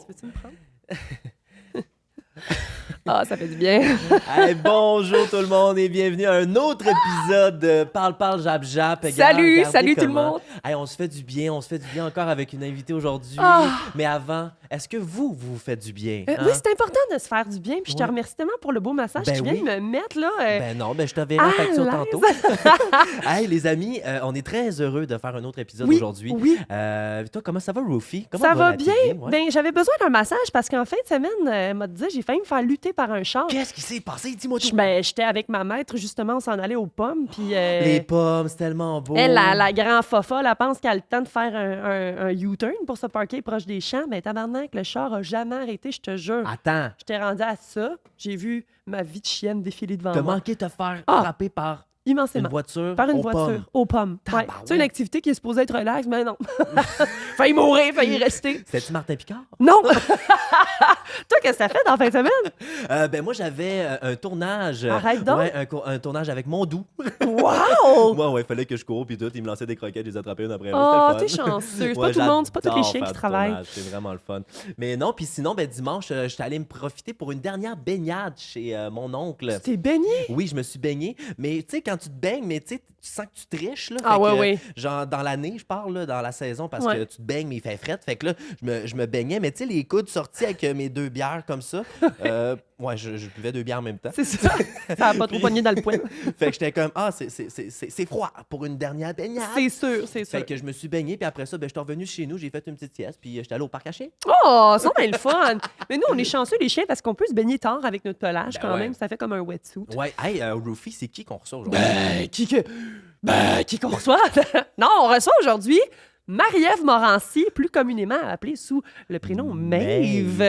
veux-tu me prendre? Ah, ça fait du bien. Hey, bonjour tout le monde et bienvenue à un autre épisode de Parle, Jap, Jap. Salut tout le monde. Hey, on se fait du bien encore avec une invitée aujourd'hui. Mais avant, est-ce que vous faites du bien? Hein? Oui, c'est important de se faire du bien. Puis je te remercie tellement pour le beau massage. Ben Tu viens de me mettre là. Ben non, je te verrai en facture tantôt. Hey, les amis, on est très heureux de faire un autre épisode aujourd'hui. Oui. Toi, comment ça va, Rufi? Ça va bien. Ouais? Ben, j'avais besoin d'un massage parce qu'en fin de semaine, elle m'a dit, j'ai failli me faire lutter par un char. Qu'est-ce qui s'est passé? Dis-moi tout. J'étais avec ma maître, justement, on s'en allait aux pommes. Puis, Les pommes, c'est tellement beau. Elle, la grand fofa, elle pense qu'elle a le temps de faire un U-turn pour se parker proche des champs. Mais tabarnak, le char a jamais arrêté, je te jure. Attends. J'étais rendue à ça. J'ai vu ma vie de chienne défiler devant T'as moi. manqué de te faire frapper par immensément. une voiture Par une aux voiture, pommes. aux pommes. Ouais. Tabarouette. Tu sais, une activité qui est supposée être relax, mais non. Failli mourir, failli rester. C'était-tu Martin Picard? Non! Toi, qu'est-ce que t'as fait dans la fin de semaine? Ben moi, j'avais un tournage. Arrête donc. Ouais, un tournage avec Mondou. Wow! Moi, il fallait que je cours, puis tout. Il me lançait des croquettes, je les attrapais une après l'autre. Oh, C'était t'es le fun. chanceux. C'est Ouais, pas tout le monde, c'est pas tous les j'adore chiens faire qui du travaillent. tournage, c'est vraiment le fun. Mais non, puis sinon, dimanche, j'étais allé me profiter pour une dernière baignade chez mon oncle. Tu t'es baigné? Oui, je me suis baigné. Mais tu sais, quand tu te baignes, mais tu sens que tu triches. Là, Ah, Fait que, ouais. Genre, dans l'année, je parle, là, dans la saison, parce Ouais. que tu te baignes, mais il fait fret. Fait que là, je me baignais, mais tu sais, les coudes sortis avec mes 2 bières comme ça. Ouais, je buvais 2 bières en même temps. C'est ça. Ça a pas trop pogné dans le poing. Fait que j'étais comme, c'est froid pour une dernière baignade. C'est sûr. Fait que je me suis baigné, puis après ça, je suis revenu chez nous, j'ai fait une petite sieste, puis j'étais allé au parc à chiens. Oh, ça, c'est le fun. Mais nous, on est chanceux, les chiens, parce qu'on peut se baigner tard avec notre pelage Ben quand ouais. même. Ça fait comme un wetsuit. Ouais, hey, Rufi, c'est qui qu'on reçoit aujourd'hui? Qui qu'on reçoit? Non, on reçoit aujourd'hui Marie-Ève Morancy, plus communément appelée sous le prénom Maeve.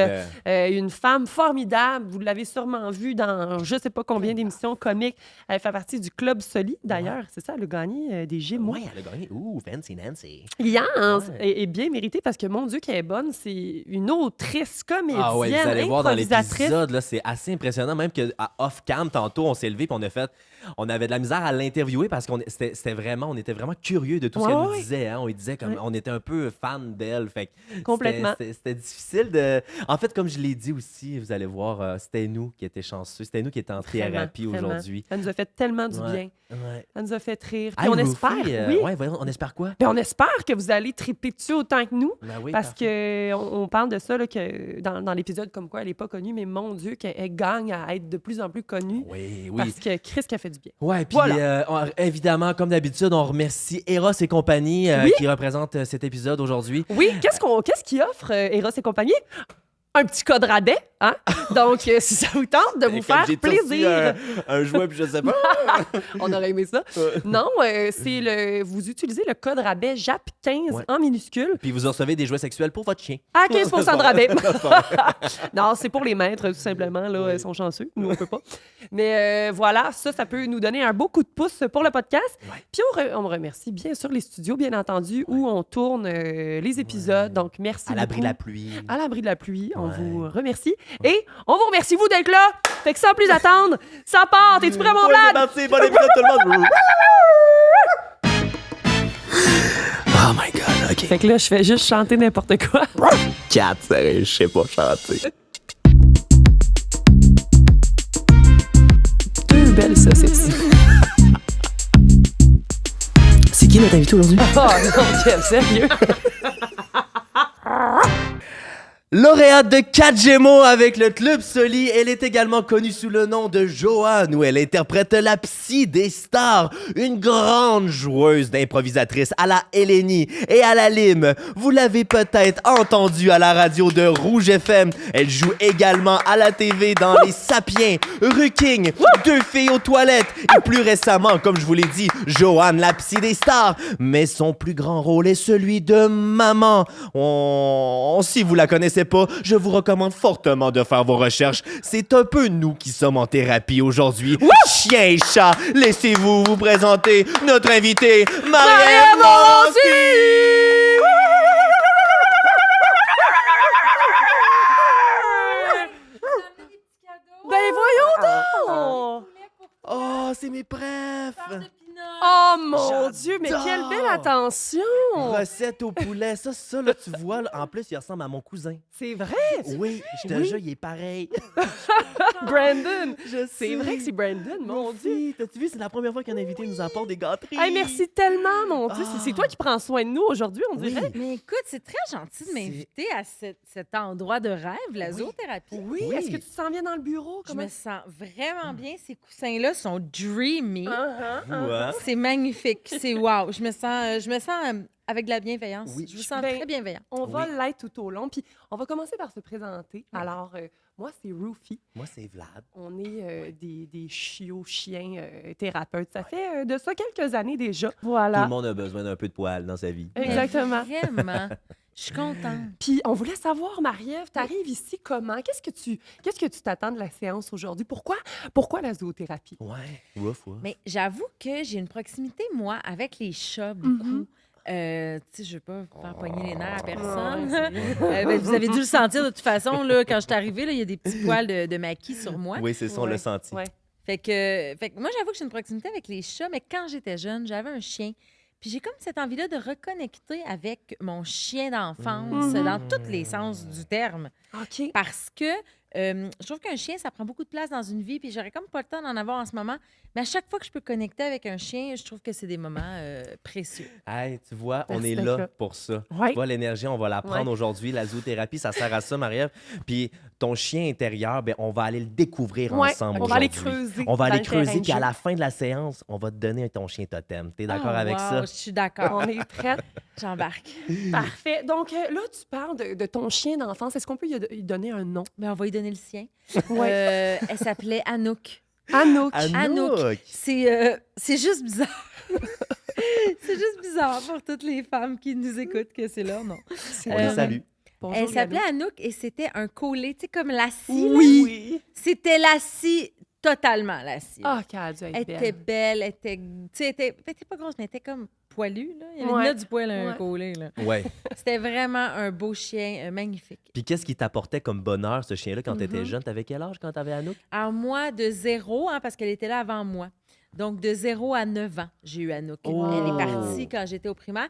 Une femme formidable. Vous l'avez sûrement vue dans je ne sais pas combien d'émissions comiques. Elle fait partie du Club Soli, d'ailleurs. C'est ça, elle a gagné des Gémeaux. Ouais, elle a gagné. Ouh, Fancy Nancy. Yes! Ouais. Et bien méritée parce que, mon Dieu, qu'elle est bonne. C'est une autrice, comédienne, Ah ouais, vous allez voir dans improvisatrice. l'épisode, là, c'est assez impressionnant. Même qu'à off-cam, tantôt, on s'est levé et on avait de la misère à l'interviewer parce qu'on était vraiment curieux de tout ce qu'elle nous disait. Hein? On lui disait comme on était un peu fan d'elle. Fait que Complètement. C'était difficile de... En fait, comme je l'ai dit aussi, vous allez voir, c'était nous qui étions chanceux. C'était nous qui étions en thérapie aujourd'hui. Ça nous a fait tellement du bien. Ouais. Ça nous a fait rire. Puis Hey, on Rufi, espère, oui. Ouais, voyons, on espère quoi? Ben, on espère que vous allez triper dessus autant que nous. Ben oui, parce parfait. qu'on parle de ça, là, que dans l'épisode comme quoi elle n'est pas connue, mais mon Dieu, qu'elle gagne à être de plus en plus connue. Oui. Parce que Chris qui a fait du bien. Ouais, puis Voilà. évidemment, comme d'habitude, on remercie Eros et compagnie qui représentent cet épisode aujourd'hui. Oui, qu'est-ce qu'il offre, Eros et compagnie? Un petit code rabais, hein? Donc, si ça vous tente de vous faire plaisir. Un jouet, puis je sais pas. On aurait aimé ça. Non, vous utilisez le code rabais JAP15 en minuscule. Puis vous recevez des jouets sexuels pour votre chien. À 15 de rabais. Non, c'est pour les maîtres, tout simplement. Là, ils sont chanceux. Nous, on peut pas. Mais voilà, ça peut nous donner un beau coup de pouce pour le podcast. Ouais. Puis on remercie bien sûr les studios, bien entendu, où on tourne les épisodes. Donc, merci À l'abri beaucoup. de la pluie. À l'abri de la pluie, on Ouais. vous remercie. Et on vous remercie, vous, d'être là. Fait que sans plus attendre, ça part. T'es-tu prêt, mon Ouais, c'est Vlad? parti, bon épisode tout le monde. Oh my God, OK. Fait que là, je fais juste chanter n'importe quoi. 4, je sais pas chanter. Deux belles saucisses. C'est qui notre invité aujourd'hui? Oh non, quel sérieux? Lauréate de 4 Gémeaux avec le Club Soli, elle est également connue sous le nom de Joanne, où elle interprète la psy des stars, une grande joueuse d'improvisatrice à la Hélénie et à la Lime. Vous l'avez peut-être entendue à la radio de Rouge FM. Elle joue également à la TV dans Les Sapiens, Ruking, Deux filles aux toilettes et plus récemment, comme je vous l'ai dit, Joanne, la psy des stars. Mais son plus grand rôle est celui de maman. Si vous la connaissez pas, je vous recommande fortement de faire vos recherches. C'est un peu nous qui sommes en thérapie aujourd'hui. Chien et chat, laissez-vous vous présenter notre invitée, Marie-Ève Morancy! Ben voyons donc! Oh, c'est mes prefs! Oh mon Dieu, mais quelle belle attention! Recette au poulet. Ça là, tu vois, là, en plus, il ressemble à mon cousin. C'est vrai? Oui, je te jure, il est pareil. Brandon! Je C'est vrai que c'est Brandon, mon Dieu! T'as-tu vu, c'est la première fois qu'un invité nous apporte des gâteries. Hey, merci tellement, mon Dieu! C'est toi qui prends soin de nous aujourd'hui, on dirait. Mais écoute, c'est très gentil de m'inviter à cet endroit de rêve, la zoothérapie. Oui, est-ce que tu te sens bien dans le bureau? Je me sens vraiment bien. Ces coussins-là sont dreamy. Ouais. C'est magnifique. C'est wow. Je me sens avec de la bienveillance. Oui. Je me sens Ben, très bienveillant. On va l'être tout au long. Puis on va commencer par se présenter. Alors, moi, c'est Rufi. Moi, c'est Vlad. On est des chiens thérapeutes. Ça fait de ça quelques années déjà. Voilà. Tout le monde a besoin d'un peu de poils dans sa vie. Exactement. Mais vraiment. Je suis contente. Puis on voulait savoir, Marie-Ève, t'arrives ici comment? Qu'est-ce que tu t'attends de la séance aujourd'hui? Pourquoi la zoothérapie? Ouais, ouf. Mais j'avoue que j'ai une proximité, moi, avec les chats beaucoup. Tu sais, je veux pas faire pogner les nerfs à personne. Ben, vous avez dû le sentir de toute façon, là, quand je suis arrivée, là, il y a des petits poils de maquis sur moi. Oui, c'est ça, on l'a senti. Ouais. Fait que moi, j'avoue que j'ai une proximité avec les chats, mais quand j'étais jeune, j'avais un chien. Puis j'ai comme cette envie-là de reconnecter avec mon chien d'enfance dans tous les sens du terme. OK. Parce que je trouve qu'un chien, ça prend beaucoup de place dans une vie, puis j'aurais comme pas le temps d'en avoir en ce moment. Mais à chaque fois que je peux connecter avec un chien, je trouve que c'est des moments précieux. Hey, tu vois, on Merci est d'être là là. pour ça. Ouais. Tu vois, l'énergie, on va la prendre aujourd'hui. La zoothérapie, ça sert à ça, Marie-Ève. Puis ton chien intérieur, ben, on va aller le découvrir Ouais, ensemble on va aller aujourd'hui. creuser. On va dans aller le terrain creuser, de puis à jeu. la fin de la séance, on va te donner ton chien totem. T'es d'accord Ah, avec wow, ça? Je suis d'accord. On est prête. J'embarque. Parfait. Donc là, tu parles de ton chien d'enfance. Est-ce qu'on peut lui donner un nom? Mais on va lui donner le sien. Ouais. Elle s'appelait Anouk. Anouk. Anouk. C'est juste bizarre. C'est juste bizarre pour toutes les femmes qui nous écoutent que c'est leur nom. On les salue. Bonjour, Elle s'appelait Anouk. Anouk et c'était un collet, tu sais, comme la scie. Oui. C'était la scie, totalement la scie. Ah, qu'elle a dû Elle être était belle. belle, elle était, tu sais, elle était pas grosse, mais elle était comme poilue, là. Il y avait Ouais. là du poil à un Ouais. collet, là. Ouais. C'était vraiment un beau chien, magnifique. Puis qu'est-ce qui t'apportait comme bonheur, ce chien-là, quand t'étais jeune? T'avais quel âge quand t'avais Anouk? Alors moi, de 0, parce qu'elle était là avant moi. Donc, de 0 à 9 ans, j'ai eu Anouk. Oh! Elle est partie quand j'étais au primaire.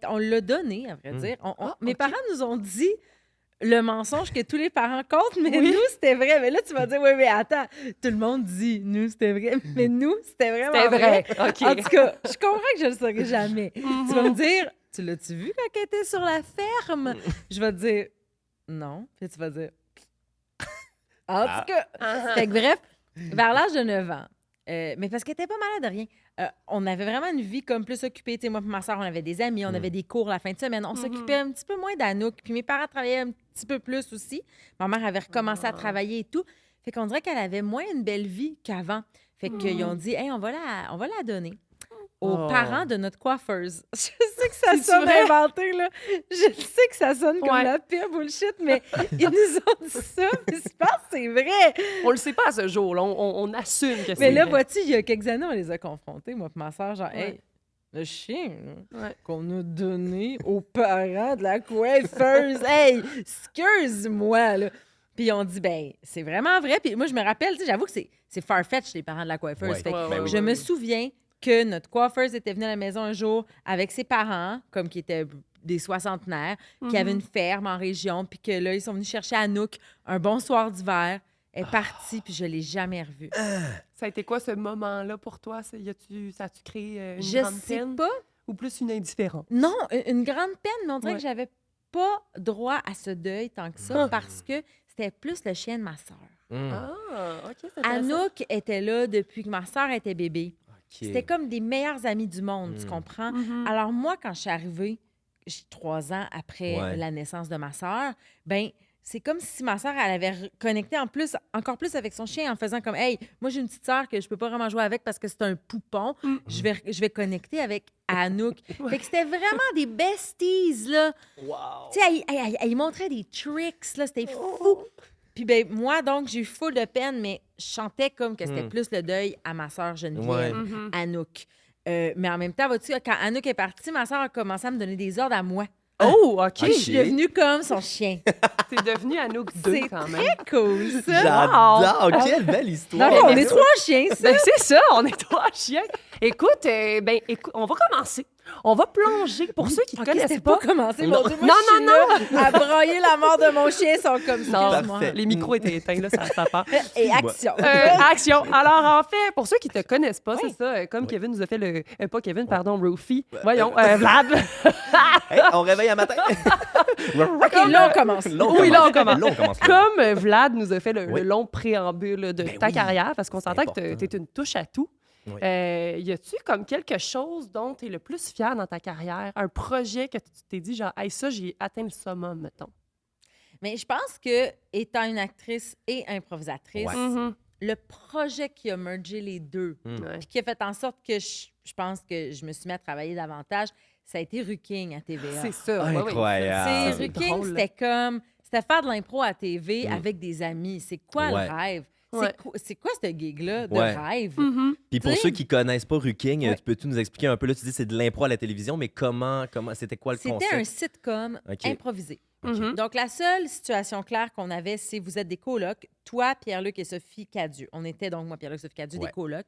On l'a donnée, à vrai dire. Mes OK. parents nous ont dit le mensonge que tous les parents comptent, mais Oui. nous, c'était vrai. Mais là, tu vas dire, oui, mais attends, tout le monde dit, nous, c'était vrai. Mais nous, c'était vraiment C'était vrai. OK. En tout cas, je comprends que je le saurai jamais. Tu vas me dire, tu l'as-tu vu quand elle était sur la ferme? Je vais te dire, non. Puis tu vas dire, en tout cas. Fait que bref, vers l'âge de 9 ans, mais parce qu'elle était pas malade de rien. On avait vraiment une vie comme plus occupée. Tu sais, moi et ma soeur, on avait des amis, on avait des cours la fin de semaine. On s'occupait un petit peu moins d'Anouk. Puis mes parents travaillaient un petit peu plus aussi. Ma mère avait recommencé à travailler et tout. Fait qu'on dirait qu'elle avait moins une belle vie qu'avant. Fait qu'ils ont dit, hey, on va la donner aux parents de notre coiffeuse. Je sais que ça C'est-tu sonne vrai? inventé, là. Je sais que ça sonne comme Ouais. la pire bullshit, mais ils nous ont dit ça. Puis je pense que c'est vrai. On le sait pas à ce jour-là. On assume que c'est Mais là, vrai. vois-tu, il y a quelques années, on les a confrontés, moi et ma soeur, genre, Ouais. hey, le chien là, Ouais. qu'on a donné aux parents de la coiffeuse, hey, excuse-moi, là. Puis on dit, ben, c'est vraiment vrai. Puis moi, je me rappelle, tu sais, j'avoue que c'est farfetch, les parents de la coiffeuse. Ouais. Fait que Ouais, ouais, je me souviens que notre coiffeuse était venue à la maison un jour avec ses parents, comme qui étaient des soixantenaires, qui avaient une ferme en région, puis que là, ils sont venus chercher Anouk un bon soir d'hiver. Elle est partie, puis je l'ai jamais revue. Ça a été quoi ce moment-là pour toi? Ça a-tu créé une Je grande sais peine pas. ou plus une indifférence? Non, une grande peine, mais on dirait Ouais. que j'avais pas droit à ce deuil tant que ça, parce que c'était plus le chien de ma sœur. Ah, OK, c'est intéressant. Anouk était là depuis que ma sœur était bébé. OK. C'était comme des meilleurs amis du monde, tu comprends? Alors moi, quand je suis arrivée, 3 ans après Ouais. la naissance de ma sœur, ben c'est comme si ma sœur, elle avait connecté encore plus avec son chien en faisant comme, hey, moi j'ai une petite sœur que je peux pas vraiment jouer avec parce que c'est un poupon. Je vais connecter avec Anouk. Fait que c'était vraiment des besties, là. Wow. Tu sais, elle montrait des tricks, là, c'était fou. Puis ben moi, donc, j'ai eu full de peine, mais je chantais comme que c'était plus le deuil à ma sœur Geneviève, Anouk. Mais en même temps, vois-tu, quand Anouk est partie, ma sœur a commencé à me donner des ordres à moi. Oh, OK. Je suis devenue comme son chien. C'est devenu Anouk 2 C'est quand même. très cool, ça. J'adore! Quelle belle Non, histoire! mais on est 3 chiens, ça. Ben, c'est ça, on est 3 chiens. Écoute, on va commencer. On va plonger. Pour ceux qui ne connaissent c'était pas... pas commencé, Non. mon Dieu. Moi, je suis là à broyer la mort de mon chien, ils sont comme ça. Non, Parfait. les micros étaient éteints, là, ça part. Et action. Action. Alors, en fait, pour ceux qui te connaissent pas, c'est ça, comme Kevin nous a fait le... pas Kevin, pardon, Rofi. Voyons, Vlad. Hey, on réveille un matin. OK, là, on commence. Oui, là, on commence. Là, on commence. Comme Vlad nous a fait le Oui. long préambule de Ben ta oui, carrière, parce qu'on c'est s'entend que important. tu es une touche à tout. Oui. Y a-tu comme quelque chose dont tu es le plus fier dans ta carrière? Un projet que tu t'es dit, genre, hey, ça, j'ai atteint le summum, mettons. Mais je pense que, étant une actrice et improvisatrice, Ouais. Mhm. le projet qui a mergé les deux, Ouais. puis qui a fait en sorte que je pense que je me suis mis à travailler davantage, ça a été Ruking à TVA. C'est ça. ouais, oui. Incroyable. C'est c'est Ruking, drôle. c'était faire de l'impro à TV avec des amis. C'est quoi Ouais. le rêve? Ouais. C'est quoi ce gig-là de Ouais. rêve? Mhm. Puis pour Tu sais- ceux qui connaissent pas Ruking, Ouais. tu peux-tu nous expliquer un peu, là, tu dis c'est de l'impro à la télévision, mais comment c'était quoi le C'était concept? un sitcom OK. improvisé. Mhm. Donc, la seule situation claire qu'on avait, c'est vous êtes des colocs, toi, Pierre-Luc et Sophie Cadieux. On était donc, moi, Pierre-Luc et Sophie Cadieux, Ouais. des colocs.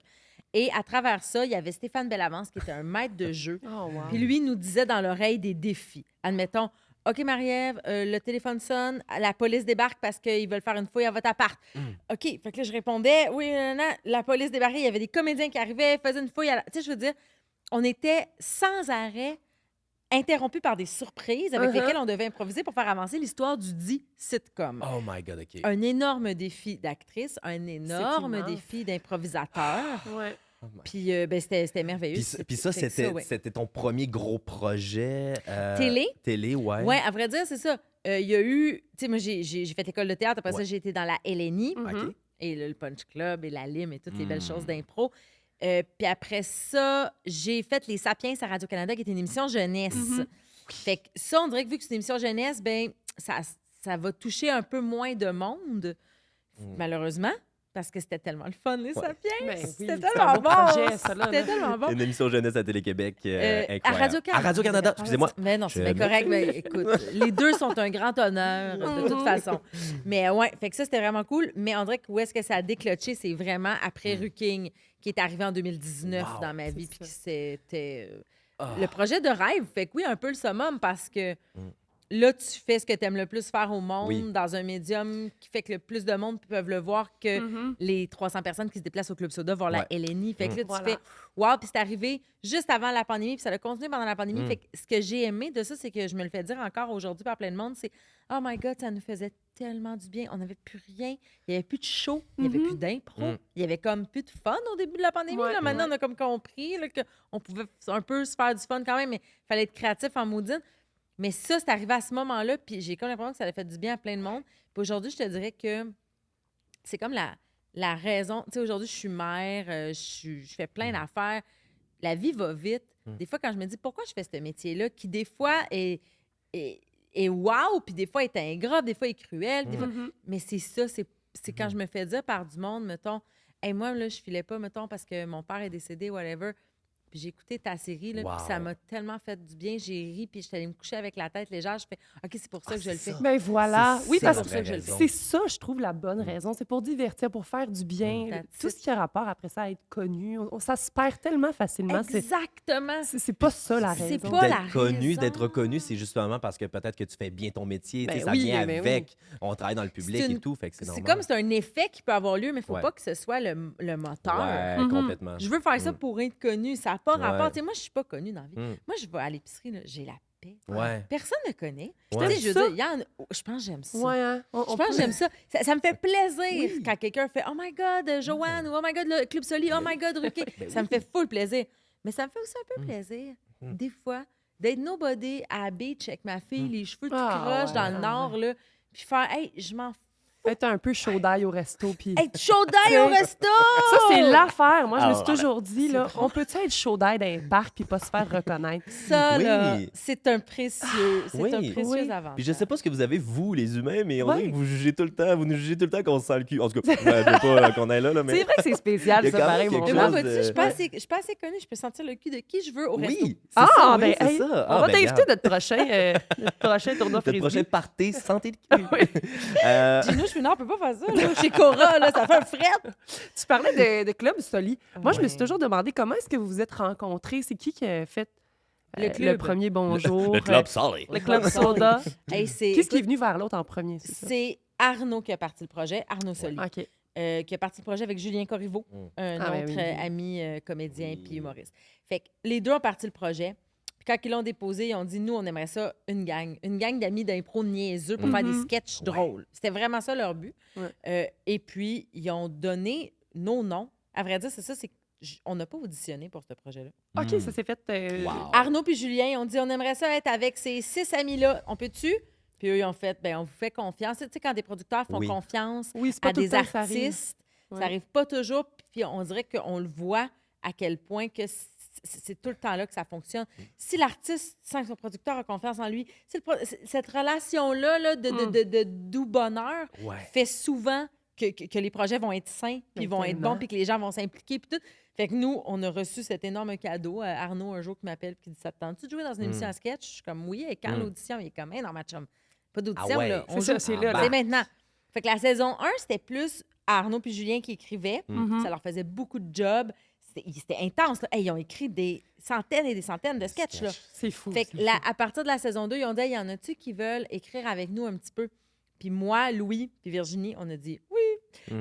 Et à travers ça, il y avait Stéphane Bellavance, qui était un maître de jeu. Oh, wow. Puis lui nous disait dans l'oreille des défis. Admettons, OK, Marie-Ève, le téléphone sonne, la police débarque parce qu'ils veulent faire une fouille à votre appart. OK, fait que là, je répondais, oui, la police débarquait, il y avait des comédiens qui arrivaient, faisaient une fouille à la... Tu sais, je veux dire, on était sans arrêt interrompus par des surprises avec lesquelles on devait improviser pour faire avancer l'histoire du dit sitcom. Oh my God, OK. Un énorme défi d'actrice, un énorme immense. défi d'improvisateur. Ouais. Puis c'était merveilleux. Puis ça, Fait que c'était ouais. c'était ton premier gros projet. Télé? Télé, ouais. Oui, à vrai dire, c'est ça. Il y a eu... Tu sais, moi, j'ai fait école de théâtre. Après ça, Ouais. j'ai été dans la LNI OK. et le Punch Club et la Lime et toutes les belles choses d'impro. Puis après ça, j'ai fait Les Sapiens à Radio-Canada, qui est une émission jeunesse. Fait que ça, on dirait que vu que c'est une émission jeunesse, ben ça va toucher un peu moins de monde, malheureusement, parce que c'était tellement le fun, Les Sapiens. Ben oui, C'était c'est un tellement beau bon. projet, ça, là, C'était là. tellement bon. Une émission jeunesse à Télé-Québec. À Incroyable. Radio-Canada. À Radio-Canada, excusez-moi. Mais non, c'est Je bien correct. Ben, écoute, les deux sont un grand honneur, de toute façon. Mais ouais, fait que ça, c'était vraiment cool. Mais on dirait que où est-ce que ça a déclenché, c'est vraiment après Ruking, qui est arrivé en 2019 Wow, dans ma vie, puis ça. que c'était le projet de rêve. Fait que oui, un peu le summum, parce que là, tu fais ce que tu aimes le plus faire au monde Oui. dans un médium qui fait que le plus de monde peuvent le voir que Mhm. les 300 personnes qui se déplacent au Club Soda voir la Ouais. LNI. Fait que là, tu Voilà. fais wow, puis c'est arrivé juste avant la pandémie, puis ça a continué pendant la pandémie. Mm. Fait que ce que j'ai aimé de ça, c'est que je me le fais dire encore aujourd'hui par plein de monde, c'est oh my God, ça nous faisait tellement du bien. On n'avait plus rien. Il n'y avait plus de show. Il n'y avait plus d'impro. Mm. Il y avait comme plus de fun au début de la pandémie. Ouais. Là. Maintenant, on a comme compris là, qu'on pouvait un peu se faire du fun quand même, mais il fallait être créatif en maudine. Mais ça, c'est arrivé à ce moment-là, puis j'ai comme l'impression que ça a fait du bien à plein de monde. Puis aujourd'hui, je te dirais que c'est comme la raison. Tu sais, aujourd'hui, je suis mère, je fais plein d'affaires. La vie va vite. Des fois, quand je me dis pourquoi je fais ce métier-là, qui des fois est wow, puis des fois est ingrat, des fois est cruel, des fois... mais c'est ça, c'est quand je me fais dire par du monde, mettons, hey, moi, là, je filais pas, mettons, parce que mon père est décédé, whatever. Puis j'ai écouté ta série, là, Wow. puis ça m'a tellement fait du bien. J'ai ri, puis j'étais allée me coucher avec la tête légère. Je fais OK, c'est pour ça que je le c'est fais. ça. Ben voilà. C'est Oui, ça, parce la que vraie raison. c'est ça, je trouve, la bonne raison. C'est pour divertir, pour faire du bien. That's Tout it. ce qui a rapport après ça à être connu, ça se perd tellement facilement. Exactement. C'est pas ça la C'est raison. pas la D'être connu, raison. d'être reconnu, c'est justement parce que peut-être que tu fais bien ton métier. Ben tu sais, ça oui, vient ben avec. On travaille dans le public C'est et une- tout, fait que c'est C'est normal. comme c'est un effet qui peut avoir lieu, mais il ne faut Ouais. pas que ce soit le moteur. Ouais, Mhm. complètement. Je veux faire ça pour être connu. Ça n'a pas rapport. Ouais. Tu sais, moi, je suis pas connue dans la vie. Mm. Moi, je vais à l'épicerie, là, j'ai la paix. Ouais. Personne ne me connaît. Ouais. Tu sais, je veux Ça? dire, je pense que j'aime ça. Ouais, hein? Je pense que j'aime ça. Ça me fait plaisir quand quelqu'un fait Oh my God, Joanne, ou Oh my God, le Club Soli, Oh my God, Ruquier. Ça me fait full plaisir. Mais ça me fait aussi un peu plaisir, des fois, d'être nobody à la beach avec ma fille, les cheveux tout Ah, croches ouais, dans le ouais, nord, là, puis faire Hey, je m'en fous. Être un peu chaud d'ail au resto. Puis... Être chaud d'ail au resto! Ça, c'est l'affaire. Moi, je me suis Ah, toujours dit, là, on peut-tu être chaud d'ail dans un parc puis pas se faire reconnaître? Ça, Oui. là, c'est un précieux, Oui. un précieux Oui. avantage. Puis je sais pas ce que vous avez, vous, les humains, mais on Ouais. dirait que vous jugez tout le temps, vous nous jugez tout le temps qu'on se sent le cul. En tout cas, je veux pas qu'on aille là, mais... C'est vrai que c'est spécial, Il y a ça, quand même pareil, mon quelque Mais moi, chose Vlad. vois-tu, de- je suis pas assez connue. Je peux sentir le cul de qui je veux au resto. Oui, c'est Ah, ça, ben, oui, c'est hey, ça. on Ah, va ben, t'inviter regarde. notre prochain tournoi Notre frisbee. prochain party santé de cul. Oui. Euh, Gino, Chouinard peut pas faire ça. Là. Chez Cora, là, ça fait un fret. Tu parlais de Club Soli. Moi, je me Ouais. suis toujours demandé comment est-ce que vous vous êtes rencontrés? C'est qui a fait Le le club. premier bonjour? Le club Solly. Le Club Soda. Hey, Qu'est-ce qui est venu vers l'autre en premier, c'est ça? C'est Arnaud qui a parti le projet, Arnaud Soli, OK. qui a parti le projet avec Julien Corriveau, un Ah, autre oui, oui. ami comédien puis humoriste. Fait que les deux ont parti le projet. Puis quand ils l'ont déposé, ils ont dit, nous, on aimerait ça une gang d'amis d'impro niaiseux pour faire des sketchs drôles. C'était vraiment ça leur but. Ouais. Et puis, ils ont donné nos noms. À vrai dire, c'est ça, c'est on n'a pas auditionné pour ce projet-là. OK, ça s'est fait... Wow. Arnaud puis Julien, ils ont dit, on aimerait ça être avec ces 6 amis-là. On peut-tu? Puis eux, ils ont fait, ben on vous fait confiance. Tu sais, quand des producteurs font Oui. confiance Oui, c'est pas à tout le des temps que ça arrive. artistes, ça Ouais. n'arrive pas toujours. Puis on dirait qu'on le voit à quel point que c'est tout le temps là que ça fonctionne. Si l'artiste sent que son producteur a confiance en lui, cette relation-là là, de doux bonheur Ouais. fait souvent que les projets vont être sains, puis Mais vont être tellement. bons, puis que les gens vont s'impliquer, puis tout. Fait que nous, on a reçu cet énorme cadeau. Arnaud, un jour, qui m'appelle puis qui dit, ça te tente-tu de jouer dans une émission à sketch? Je suis comme, oui, et quand l'audition? Il est comme, hey, non, ma chum, pas d'audition, Ah ouais. là. On C'est ça, joue. c'est là, C'est là. maintenant. Fait que la saison 1, c'était plus Arnaud puis Julien qui écrivaient. Mhm. Ça leur faisait beaucoup de jobs. C'était intense. Là. Hey, ils ont écrit des centaines et des centaines de sketchs. Là. C'est fou. Fait que c'est fou. à partir de la saison 2, ils ont dit, il y en a-tu qui veulent écrire avec nous un petit peu? Puis moi, Louis puis Virginie, on a dit oui.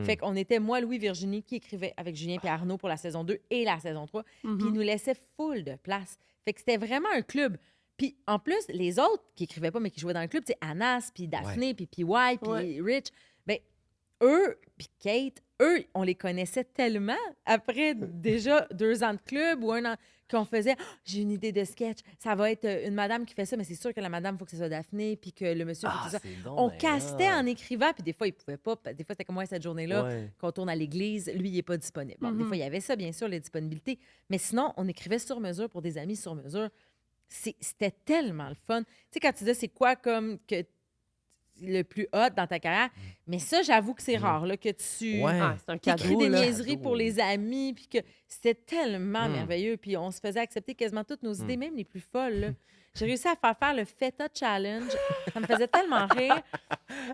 Fait qu'on était moi, Louis, Virginie qui écrivait avec Julien puis Arnaud pour la saison 2 et la saison 3. Puis ils nous laissaient full de place. Fait que c'était vraiment un club. Puis en plus, les autres qui écrivaient pas mais qui jouaient dans le club, c'est Anas, puis Daphné, puis PY, puis Rich, ben eux, puis Kate, eux, on les connaissait tellement après déjà 2 ans de club ou 1 an qu'on faisait « j'ai une idée de sketch, ça va être une madame qui fait ça, mais c'est sûr que la madame, il faut que ce soit Daphné, puis que le monsieur, faut que ce soit... » On castait en écrivant, puis des fois, il pouvait pas. Des fois, c'était comme moi cette journée-là, Ouais. qu'on tourne à l'église, lui, il n'est pas disponible. Bon, des fois, il y avait ça, bien sûr, les disponibilités. Mais sinon, on écrivait sur mesure pour des amis sur mesure. C'était tellement le fun. Tu sais, quand tu dis c'est quoi comme que le plus hot dans ta carrière, mais ça, j'avoue que c'est rare, là, que tu Ouais. Ah, c'est un écris cadeau, des là. niaiseries pour les amis, puis que c'était tellement merveilleux. Puis on se faisait accepter quasiment toutes nos idées, même les plus folles, là. J'ai réussi à faire le Feta Challenge. Ça me faisait tellement rire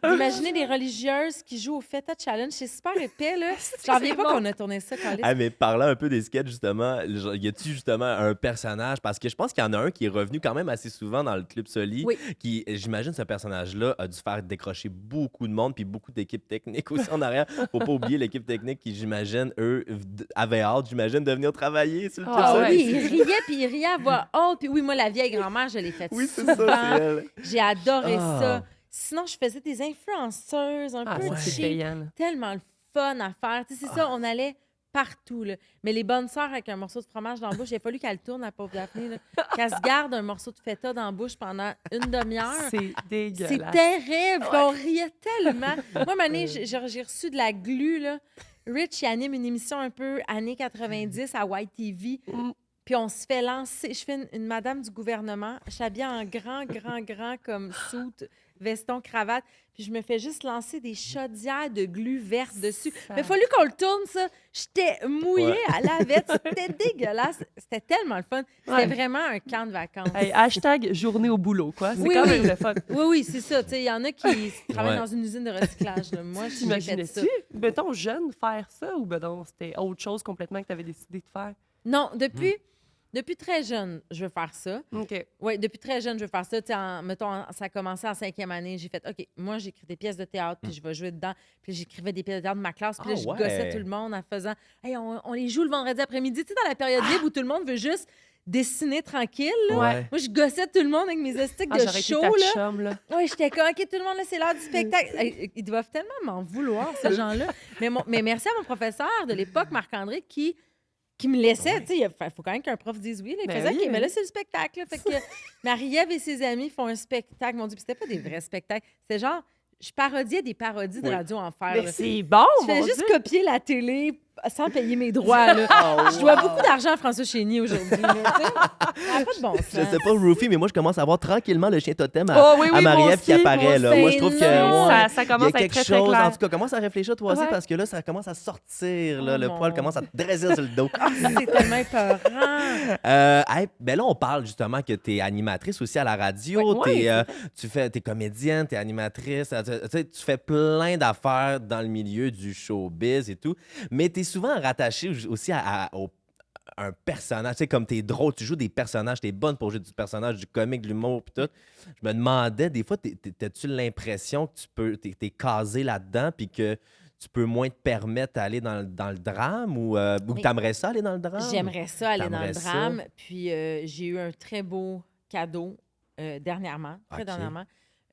d'imaginer des religieuses qui jouent au Feta Challenge. C'est super épais, là. J'en reviens pas qu'on a tourné ça, Carlis. Ah, mais parlant un peu des sketchs, justement, y a-tu justement un personnage? Parce que je pense qu'il y en a un qui est revenu quand même assez souvent dans le Club Soli. Oui. Qui, j'imagine, ce personnage-là a dû faire décrocher beaucoup de monde puis beaucoup d'équipes techniques aussi en arrière. Faut pas oublier l'équipe technique qui, j'imagine, eux, avaient hâte, j'imagine, de venir travailler sur le Club Ah, Soli. ouais, Oui, il riait, puis il riait à voix haute. Puis oui, moi, la vieille grand-mère, je l'ai faite Oui, c'est souvent. ça, c'est elle. J'ai adoré Ah. ça. Sinon, je faisais des influenceuses un Ah, peu ça, c'est cheap. payant, là. Tellement le fun à faire. Tu sais, c'est ça, on allait partout. Là. Mais les bonnes sœurs avec un morceau de fromage dans la bouche, il a fallu qu'elle tourne, la pauvre Daphné. là. Qu'elle se garde un morceau de feta dans la bouche pendant une demi-heure. C'est dégueulasse. C'est terrible. On riait tellement. Moi, une année, j'ai reçu de la glu. Là. Rich, il anime une émission un peu années 90 à YTV. Puis on se fait lancer. Je fais une madame du gouvernement. Je suis habillée en grand comme soute, veston, cravate. Puis je me fais juste lancer des chaudières de glu verte dessus. Mais il a fallu qu'on le tourne, ça. J'étais mouillée Ouais. à la vête. C'était dégueulasse. C'était tellement le fun. C'était Ouais. vraiment un camp de vacances. Hey, hashtag journée au boulot, quoi. C'est Oui, quand oui. même le fun. Oui, c'est ça. Tu sais, il y en a qui travaillent Ouais. dans une usine de recyclage. là. Moi, j'ai fait ça. T'imaginais-tu, mettons, jeune, faire ça ou ben non, c'était autre chose complètement que tu avais décidé de faire? Non, depuis très jeune, je veux faire ça. OK. Oui, depuis très jeune, je veux faire ça. Tu sais, ça a commencé en 5e année. J'ai fait, OK, moi, j'écris des pièces de théâtre, puis je vais jouer dedans. Puis j'écrivais des pièces de théâtre de ma classe, puis là, Ah je ouais. gossais tout le monde en faisant, hey, on les joue le vendredi après-midi. Tu sais, dans la période libre où tout le monde veut juste dessiner tranquille. là. Ouais. Moi, je gossais tout le monde avec mes estiques Ah, de j'aurais été show, ta là. chum, là. Oui, j'étais comme, OK, tout le monde, là, c'est l'heure du spectacle. Hey, ils doivent tellement m'en vouloir, ces gens-là. Mais merci à mon professeur de l'époque, Marc-André, qui me laissait. Tu sais, il faut quand même qu'un prof dise oui. Là. Il Ben faisait, oui, OK, ben mais là, oui. c'est le spectacle. là. Fait que Marie-Ève et ses amis font un spectacle. Mon Dieu, puis c'était pas des vrais spectacles. C'était genre, je parodiais des parodies de Radio Enfer. Mais là. c'est bon, Tu fais mon juste Dieu. copier la télé sans payer mes droits. Là. Je dois beaucoup d'argent à François Chénier aujourd'hui. Là, tu sais. Ça n'a pas de bon sens. Je sais pas, Rufy, mais moi, je commence à voir tranquillement le chien totem Oui, à Marie-Ève moi qui aussi, apparaît. Là. Moi, je trouve que ça il y commence a à être quelque très, très chose. clair. En tout cas, commence à réfléchir toi aussi Ouais. parce que là, ça commence à sortir. Là, Oh le mon poil commence à te dresser sur le dos. C'est tellement épeurant. Ben là, on parle justement que tu es animatrice aussi à la radio. Ouais, T'es comédienne, tu es animatrice. Tu fais plein d'affaires dans le milieu du showbiz et tout. Mais tu es souvent rattachée aussi au un personnage, tu sais, comme t'es drôle, tu joues des personnages, t'es bonne pour jouer du personnage, du comique, de l'humour, puis tout. Je me demandais, des fois, t'as-tu l'impression que t'es casé là-dedans, puis que tu peux moins te permettre d'aller dans le drame, ou t'aimerais ça aller dans le drame? J'aimerais ça aller dans T'aimerais le ça? drame. Puis j'ai eu un très beau cadeau dernièrement, très Ok. dernièrement.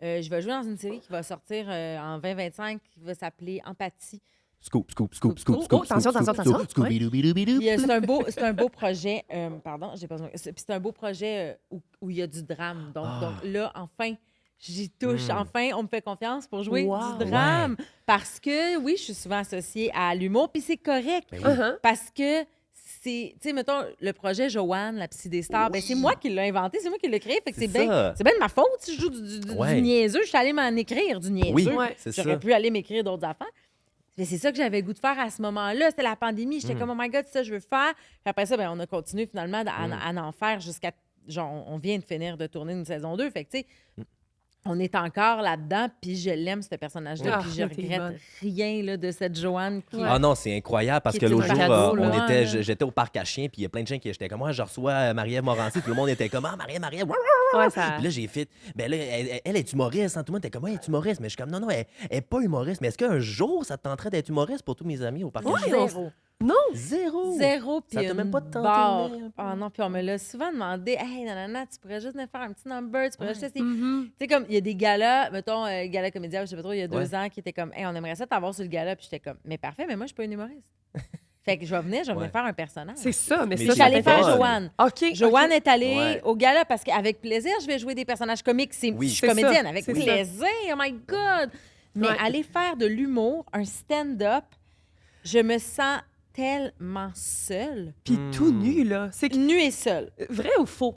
Je vais jouer dans une série qui va sortir en 2025 qui va s'appeler Empathie. Scoop. Attention. Scooby-Dooby-Dooby-Doo. Puis, c'est un beau projet. Pardon, j'ai pas besoin. Puis c'est un beau projet où il y a du drame. Donc là, enfin, j'y touche. Enfin, on me fait confiance pour jouer Wow. du drame. Parce que, oui, je suis souvent associée à l'humour. Puis c'est correct. Ben oui. Uh-huh. Parce que c'est, tu sais, mettons, le projet Joanne, la psy des stars, ben, c'est moi qui l'ai inventé, c'est moi qui l'ai créé. Fait que C'est c'est bien ça. de ma faute si je joue Ouais. du niaiseux. Je suis allée m'en écrire du niaiseux. Oui, Ouais. c'est J'aurais ça. pu aller m'écrire d'autres affaires. Mais c'est ça que j'avais le goût de faire à ce moment-là. C'était la pandémie. J'étais comme, oh my God, c'est ça que je veux faire. Puis après ça, ben, on a continué finalement à en faire jusqu'à. Genre, on vient de finir de tourner une saison 2. Fait que, tu sais, on est encore là-dedans. Puis je l'aime, ce personnage-là. Ah, Puis je t'es regrette bonne. rien là, de cette Joanne qui. Ah non, c'est incroyable parce Qui que est l'autre un jour, cadeau, là. j'étais au parc à chiens, puis il y a plein de gens qui étaient comme moi, je reçois Marie-Ève Morancy, tout le monde était comme Marie-Ève. Ouais, ça... Puis là, j'ai fait, ben là, elle est humoriste, hein? Tout le monde était comme, ouais, elle est humoriste, mais je suis comme, non, elle est pas humoriste, mais est-ce qu'un jour, ça te tenterait d'être humoriste pour tous mes amis au parc à chiens? Zéro. Non! Zéro. Zéro, puis Ça t'a même pas une tenté, barre. mais un peu? Ah non, puis on me l'a souvent demandé. Hey, nanana, tu pourrais juste me faire un petit number, tu pourrais juste essayer. Mhm. Tu sais, comme, il y a des galas, mettons, gala comédia, je sais pas trop, il y a 2 Ouais. ans, qui étaient comme, hey, on aimerait ça t'avoir sur le gala, puis j'étais comme, mais parfait, mais moi, je suis pas une humoriste. Fait que je vais venir Ouais. faire un personnage. C'est ça, mais Mais ça, Je suis allée c'est faire fun. Joanne. OK. Joanne est allée Ouais. au gala parce qu'avec plaisir, je vais jouer des personnages comiques. Oui. Je suis C'est comédienne, ça, avec c'est plaisir. Oh my God! Mais Ouais. aller faire de l'humour, un stand-up, je me sens tellement seule. Puis tout nu, là. C'est que- Nue et seule. vrai ou faux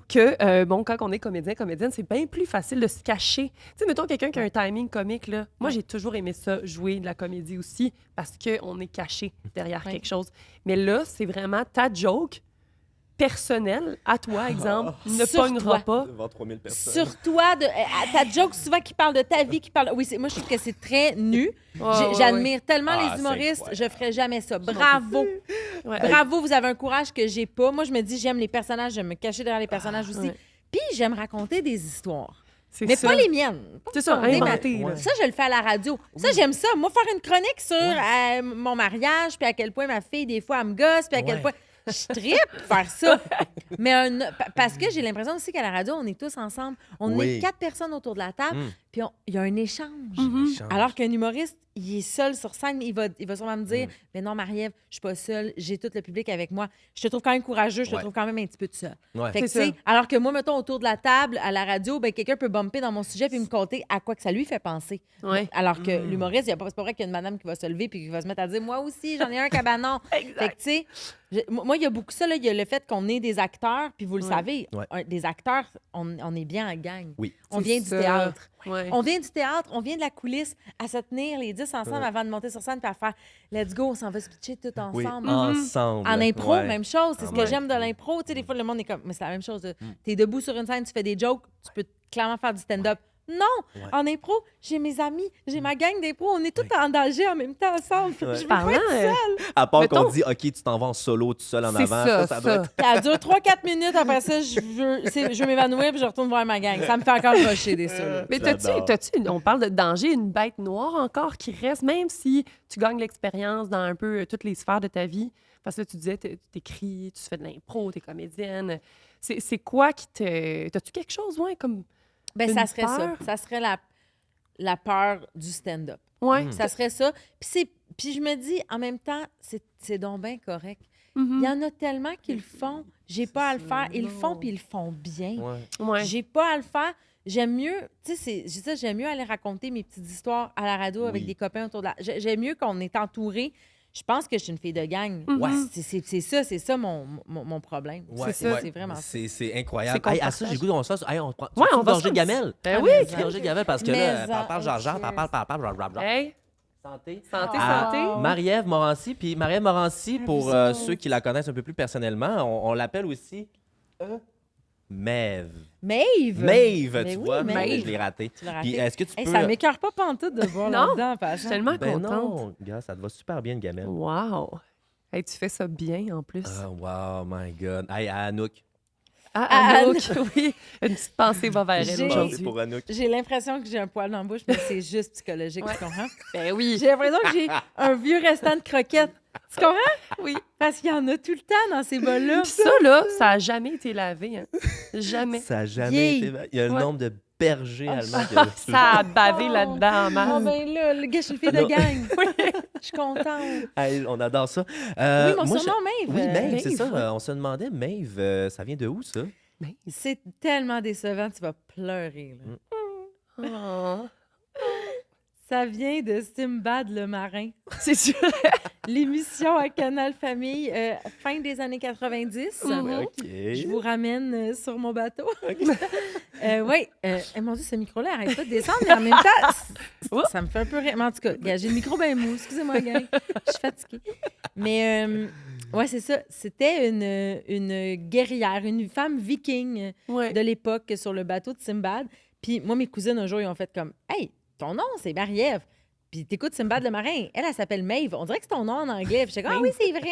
que, bon, quand on est comédienne, c'est bien plus facile de se cacher. Tu sais, mettons quelqu'un qui a un timing comique, là. Moi, j'ai toujours aimé ça, jouer de la comédie aussi, parce qu'on est caché derrière Ouais. quelque chose. Mais là, c'est vraiment ta joke personnelle, à toi, exemple, ne Sur pognera toi. pas. Devant 3000 personnes. Sur toi, à ta joke souvent qui parle de ta vie, qui parle. Oui, moi, je trouve que c'est très nu. Ouais, J'admire tellement Ah, les c'est humoristes, incroyable. je ferais jamais ça. Bravo. Ouais. Bravo, vous avez un courage que j'ai pas. Moi, je me dis, j'aime les personnages, j'aime me cacher derrière les personnages aussi. ouais. Puis, j'aime raconter des histoires. C'est Mais ça. pas les miennes. Pas C'est ça, fondées, mais- inventé, là. Ça, je le fais à la radio. Ça, j'aime ça. Moi, faire une chronique sur mon mariage, puis à quel point ma fille, des fois, elle me gosse, puis à quel Ouais. point... Je trippe faire ça. Mais parce que j'ai l'impression aussi qu'à la radio, on est tous ensemble. On Oui. est 4 personnes autour de la table, puis il y a un échange. Échange. Alors qu'un humoriste, il est seul sur scène, il va sûrement me dire mais non, Marie-Ève, je suis pas seule, j'ai tout le public avec moi. Je te trouve quand même courageux, je te Ouais. trouve quand même un petit peu de seul. Ouais. Fait que, C'est tu sais, ça. alors que moi, mettons, autour de la table, à la radio, ben, quelqu'un peut bumper dans mon sujet puis me conter à quoi que ça lui fait penser. Ouais. Alors que l'humoriste, c'est pas vrai qu'il y a une madame qui va se lever puis qui va se mettre à dire moi aussi, j'en ai un cabanon. Fait que, tu sais, moi, il y a beaucoup ça, là. Il y a le fait qu'on est des acteurs, puis vous le savez, Ouais. des acteurs, on est bien en gang. Oui. On C'est vient du ça. théâtre. Ouais. On vient du théâtre, on vient de la coulisse à se tenir les 10 ensemble avant de monter sur scène puis à faire let's go, on s'en va se pitcher tout Oui, ensemble. ensemble. En impro, Ouais. même chose. C'est ce que Ouais. j'aime de l'impro. Tu sais, des fois, le monde est comme, mais c'est la même chose. T'es debout sur une scène, tu fais des jokes, tu peux clairement faire du stand-up. Non! Ouais. En impro, j'ai mes amis, j'ai ma gang d'impro, on est tous en danger en même temps ensemble. Ouais. Je veux Parlant, pas être seule. À part Mettons- qu'on dit, OK, tu t'en vas en solo tout seul en C'est avant. ça, doit être... Ça dure 3-4 minutes, après ça, je veux m'évanouir puis je retourne voir ma gang. Ça me fait encore rusher des solos. Mais J'adore. on parle de danger, une bête noire encore qui reste, même si tu gagnes l'expérience dans un peu toutes les sphères de ta vie. Parce que tu disais, t'écris, tu fais de l'impro, t'es comédienne. C'est quoi qui te... T'as-tu quelque chose, ouais, comme... Ben, Une ça serait ça. peur? Ça serait la peur du stand-up. Ouais. Ça serait ça. Puis je me dis, en même temps, c'est donc bien correct. Mhm. Il y en a tellement qui le font. J'ai pas à le faire. Ils le font, puis ils le font bien. Ouais. Ouais. J'ai pas à le faire. J'aime mieux, tu sais, j'aime mieux aller raconter mes petites histoires à la radio avec Oui. des copains autour de la... J'aime mieux qu'on est entouré Je pense que je suis une fille de gang. Ouais. C'est ça mon problème. Ouais, C'est vraiment ça. C'est incroyable. C'est Hey, à ça, j'ai le goût qu'on se fasse. Hey, on prend Ouais, on va gorgée de gamelle. Ben Ah, oui. mais Une gorgée de gamelle parce que Mais là, parle, genre, cheers. parle. Hey, Santé. santé, À santé. Marie-Ève Morancy. Puis Marie-Ève Morancy, pour ceux qui la connaissent un peu plus personnellement, on l'appelle aussi Maeve. Maeve! Maeve, Mais tu oui, vois, Maeve. je l'ai raté. Tu l'as raté. Puis est-ce que tu Hey, peux... ça m'écœure pas pantoute de voir Non. là-dedans, Je suis Pacha. tellement Ben contente. non, gars, ça te va super bien, une gamelle. Wow. Hey, tu fais ça bien, en plus. Oh, wow, my God. Hey, à Anouk. Ah, Anouk, oui. Une petite pensée va vers elle J'ai- aujourd'hui. Pensez pour Anouk. J'ai l'impression que j'ai un poil dans la bouche, mais c'est juste psychologique, tu comprends? Ben oui. J'ai l'impression que j'ai un vieux restant de croquettes. Tu comprends? Oui. Parce qu'il y en a tout le temps dans ces bols-là. Puis ça, là, ça a jamais été lavé. Hein. Jamais. Ça n'a jamais Vieille. été... Il y a le Ouais. nombre de bergers allemands que... Ça a bavé là-dedans en Oh, masse. ben là, le gars, je suis une fille de Non. gang. Je suis contente. Hey, on adore ça. Oui, mon moi, surnom, Maeve. Oui, Maeve, c'est Maeve, ça. On se demandait, Maeve, ça vient de où, ça? C'est tellement décevant, tu vas pleurer. Là. Oh. Ça vient de Simbad le marin. C'est sûr. L'émission à Canal Famille, fin des années 90. Mhm. OK. Je vous ramène sur mon bateau. Oui, mon Dieu, ce micro-là arrête pas de descendre, mais en même temps, ça me fait un peu rire. Mais en tout cas, gars, j'ai le micro bien mou. Excusez-moi, gang. Je suis fatiguée. Mais, ouais, c'est ça. C'était une guerrière, une femme viking Ouais. de l'époque sur le bateau de Simbad. Puis moi, mes cousines, un jour, ils ont fait comme « Hey, ton nom, c'est Marie-Ève. Puis t'écoutes Simbad le marin. Elle s'appelle Maeve. On dirait que c'est ton nom en anglais. Puis j'étais comme « Ah oui, c'est vrai. »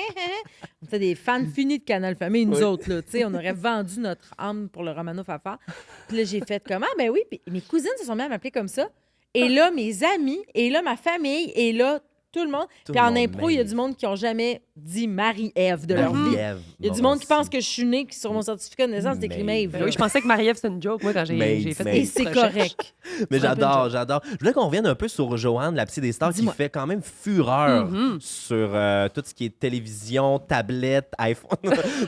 On était des fans finis de Canal Famille, nous Oui. autres. Là, tu sais, on aurait vendu notre âme pour le Romano Fafa. Puis là, j'ai fait comme « Ah ben oui. » Puis mes cousines se sont mis à m'appeler comme ça. Et là, mes amis, et là, ma famille, et là, tout le monde. Tout Puis le en monde, impro, il y a Maeve. du monde qui n'ont jamais dit Marie-Ève de leur vie. Marie-Ève Il y a du monde qui pense Morancy. que je suis née, qui sur mon certificat de naissance, c'est écrit Maeve. Maeve. Ben oui, je pensais que Marie-Ève, c'était une joke, moi, quand Maeve, j'ai fait Maeve. Et mes c'est recherches. correct. Mais C'est un peu une j'adore, joke. j'adore. Je voulais qu'on revienne un peu sur Joanne, la psy des stars, qui Dis-moi. fait quand même fureur Mhm. sur tout ce qui est télévision, tablette, iPhone.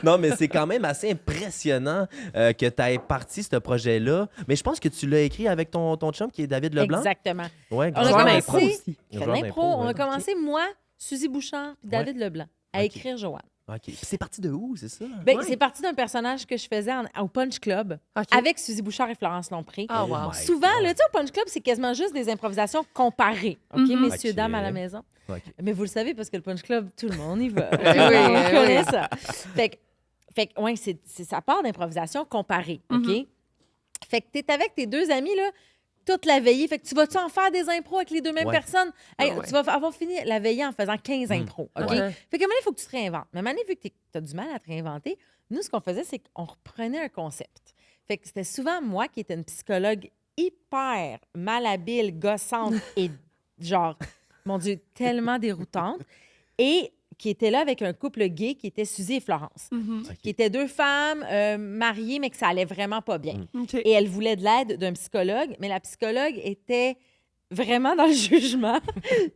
Non, mais c'est quand même assez impressionnant que tu aies parti ce projet-là. Mais je pense que tu l'as écrit avec ton chum qui est David Leblanc. Exactement. Ouais, On a Joueur commencé- d'impro aussi. Je fais Joueur de l'impro. d'impro, On ouais. a commencé, moi, Suzy Bouchard puis David Leblanc, à Ok. écrire Joanne. OK. Puis c'est parti de où, c'est ça? Ben, Ouais. c'est parti d'un personnage que je faisais au Punch Club OK. avec Suzy Bouchard et Florence Lompré. Ah, Oh wow. my Souvent, God. là, tu sais, au Punch Club, c'est quasiment juste des improvisations comparées. OK, Mhm. messieurs, Ok. dames à la maison. OK. Mais vous le savez, parce que le Punch Club, tout le monde y va. oui, on oui. connaît ça. Fait que ouais, ça part d'improvisation comparée, OK? Mhm. Fait que t'es avec tes deux amis, là, toute la veillée. Fait que tu vas-tu en faire des impros avec les deux mêmes Ouais. personnes? Hey, Ah ouais. Tu vas avoir fini la veillée en faisant 15 impros, OK? Ouais. Fait que, à un moment donné, il faut que tu te réinventes. Mais à un moment donné, vu que t'as du mal à te réinventer, nous, ce qu'on faisait, c'est qu'on reprenait un concept. Fait que c'était souvent moi qui étais une psychologue hyper malhabile, gossante et genre, mon Dieu, tellement déroutante. Et qui était là avec un couple gay qui était Suzy et Florence, Mhm. qui étaient deux femmes mariées, mais que ça allait vraiment pas bien. OK. Et elle voulait de l'aide d'un psychologue, mais la psychologue était vraiment dans le jugement,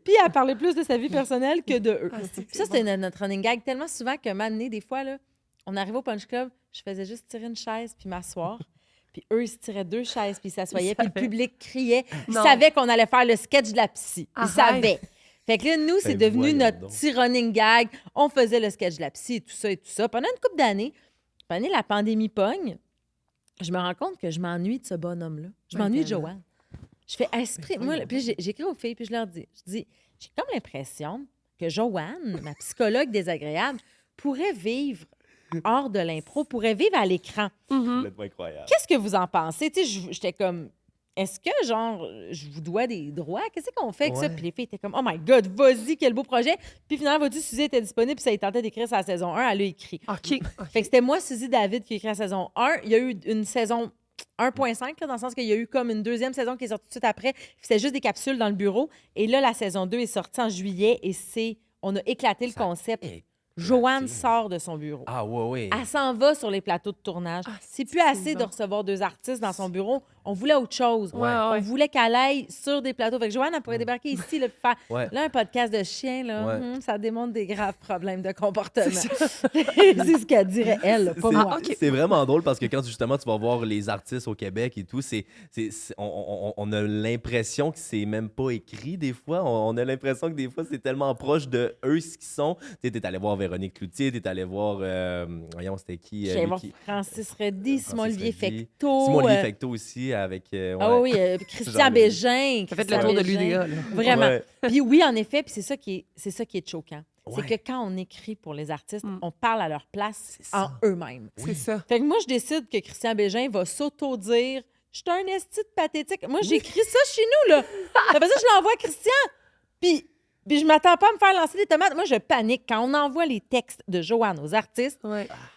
puis elle parlait plus de sa vie personnelle que de eux. Ah, c'est Puis ça, c'était notre running gag tellement souvent que m'amener des fois, là, on arrivait au Punch Club, je faisais juste tirer une chaise puis m'asseoir. Puis eux, ils se tiraient deux chaises puis ils s'assoyaient. Puis le savaient. public criait. Ils Non. savaient qu'on allait faire le sketch de la psy. Ils Arrête. savaient. Fait que là, nous, c'est Ben, devenu voyons notre donc. petit running gag. On faisait le sketch de la psy et tout ça et tout ça. Pendant une couple d'années, pendant la pandémie pogne, je me rends compte que je m'ennuie de ce bonhomme-là. Je Ouais, m'ennuie de tellement. Joanne. Je fais esprit. Moi, là, puis j'écris aux filles, puis je leur dis, j'ai comme l'impression que Joanne, ma psychologue désagréable, pourrait vivre hors de l'impro, pourrait vivre à l'écran. Mhm. Complètement incroyable. Qu'est-ce que vous en pensez? Tu sais, j'étais comme, est-ce que, genre, je vous dois des droits? Qu'est-ce qu'on fait avec ça? Ouais. Puis les filles étaient comme, oh my God, vas-y, quel beau projet. Puis finalement, vas-y, Suzy était disponible, puis ça y tentait d'écrire sa saison 1, elle a écrit. OK. Fait que c'était moi, Suzy, David, qui a écrit la saison 1. Il y a eu une saison 1.5, là, dans le sens qu'il y a eu comme une deuxième saison qui est sortie tout de suite après. C'était juste des capsules dans le bureau. Et là, la saison 2 est sortie en juillet et on a éclaté le concept. Joanne sort de son bureau. Ah, ouais, ouais. Elle s'en va sur les plateaux de tournage. Ah, c'est plus assez bon. de recevoir deux artistes dans son bureau. On voulait autre chose. Ouais. On voulait qu'elle aille sur des plateaux. Fait que Joanne, elle pourrait débarquer ici, là, puis faire là, un podcast de chien, là, ça démontre des graves problèmes de comportement. C'est ce qu'elle dirait, elle, là, pas moi. C'est vraiment drôle parce que quand justement tu vas voir les artistes au Québec et tout, on a l'impression que c'est même pas écrit des fois. On a l'impression que des fois c'est tellement proche de eux ce qu'ils sont. Tu es allé voir Véronique Cloutier, tu es allé voir, voyons, c'était qui? J'allais voir Francis Reddy, Simon-Olivier Fecteau. Simon-Olivier Fecteau aussi avec... Christian Bégin. Ça fait le tour de l'UDA. Vraiment. Ouais. Puis oui, en effet, puis c'est ça qui est choquant. C'est que quand on écrit pour les artistes, on parle à leur place en eux-mêmes. C'est ça. Fait que moi, je décide que Christian Bégin va s'auto-dire « Je suis un esti de pathétique. » Moi, j'écris ça chez nous, là. Après ça, je l'envoie à Christian. Puis je m'attends pas à me faire lancer des tomates. Moi, je panique. Quand on envoie les textes de Joanne aux artistes,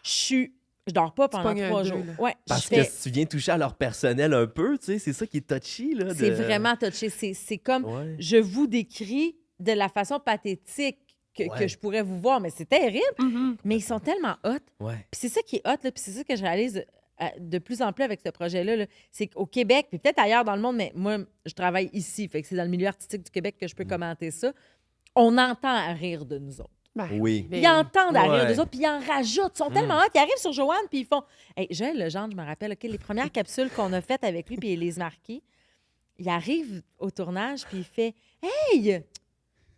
je dors pas pendant 3 jours. Ouais, parce que tu viens toucher à leur personnel un peu, tu sais, c'est ça qui est touchy, là. C'est vraiment touché. C'est comme, je vous décris de la façon pathétique que je pourrais vous voir, mais c'est terrible. Mais ils sont tellement hot. Puis c'est ça qui est hot, là, puis c'est ça que je réalise de plus en plus avec ce projet-là. Là. C'est qu'au Québec, puis peut-être ailleurs dans le monde, mais moi, je travaille ici, fait que c'est dans le milieu artistique du Québec que je peux commenter ça. On entend à rire de nous autres. Oui. Ils entendent à rire d'eux autres, puis ils en rajoutent. Ils sont tellement hot, ils arrivent sur Joanne, puis ils font... Hey, Joël Legendre, je me rappelle, les premières capsules qu'on a faites avec lui, puis Élise Marquis, il arrive au tournage, puis il fait « Hey,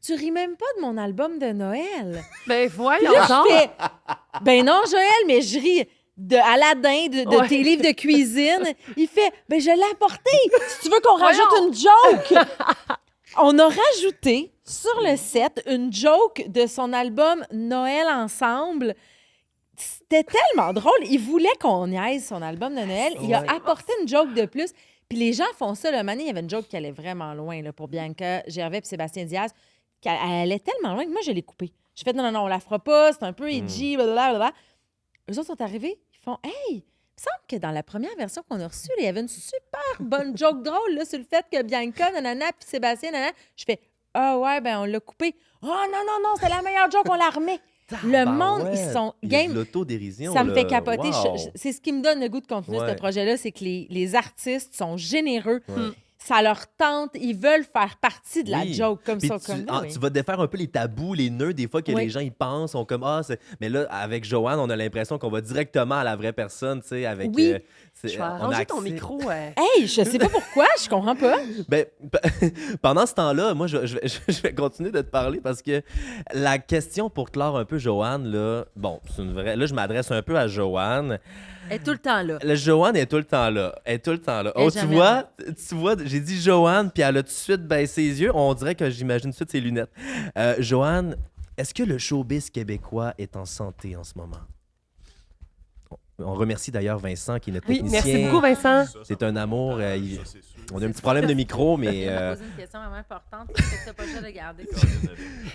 tu ris même pas de mon album de Noël. » Ben voyons Là, donc. je fais « Ben non, Joël, mais je ris de Aladdin, de tes livres de cuisine. » Il fait « Ben je l'ai apporté. Si tu veux qu'on rajoute une joke. » On a rajouté sur le set une joke de son album Noël ensemble. C'était tellement drôle. Il voulait qu'on niaise son album de Noël. Il a apporté une joke de plus. Puis les gens font ça. Le mané, il y avait une joke qui allait vraiment loin là, pour Bianca Gervais et Sébastien Diaz. Elle allait tellement loin que moi, je l'ai coupée. J'ai fait non, on la fera pas. C'est un peu edgy, blablabla. Eux autres sont arrivés. Ils font Hey, il me semble que dans la première version qu'on a reçue, il y avait une super bonne joke drôle là, sur le fait que Bianca, nanana, puis Sébastien, nanana. Je fais ah ouais, ben on l'a coupé. Oh non, c'est la meilleure joke, on la remet. Le monde, ils sont game. Il y a de l'autodérision. Ça me fait capoter. Wow. C'est ce qui me donne le goût de continuer ce projet-là, c'est que les artistes sont généreux. Ça leur tente, ils veulent faire partie de la joke comme puis ça. Tu vas défaire un peu les tabous, les nœuds, des fois que les gens y pensent, sont comme mais là, avec Joanne, on a l'impression qu'on va directement à la vraie personne, tu sais, avec... Je vais arranger ton micro. Hey, je sais pas pourquoi, je comprends pas. Ben, pendant ce temps-là, moi, je vais continuer de te parler parce que la question pour clore un peu Joanne, là, bon, c'est une vraie... Là, je m'adresse un peu à Joanne. Elle est tout le temps là. Joanne est tout le temps là. Oh, tu vois, j'ai dit Joanne, puis elle a tout de suite baissé les yeux. On dirait que j'imagine tout de suite ses lunettes. Joanne, est-ce que le showbiz québécois est en santé en ce moment? On remercie d'ailleurs Vincent, qui est notre technicien. Merci beaucoup, Vincent. C'est un amour. On a un petit problème de micro, mais... poser une question vraiment importante, parce que t'as pas le choix de garder.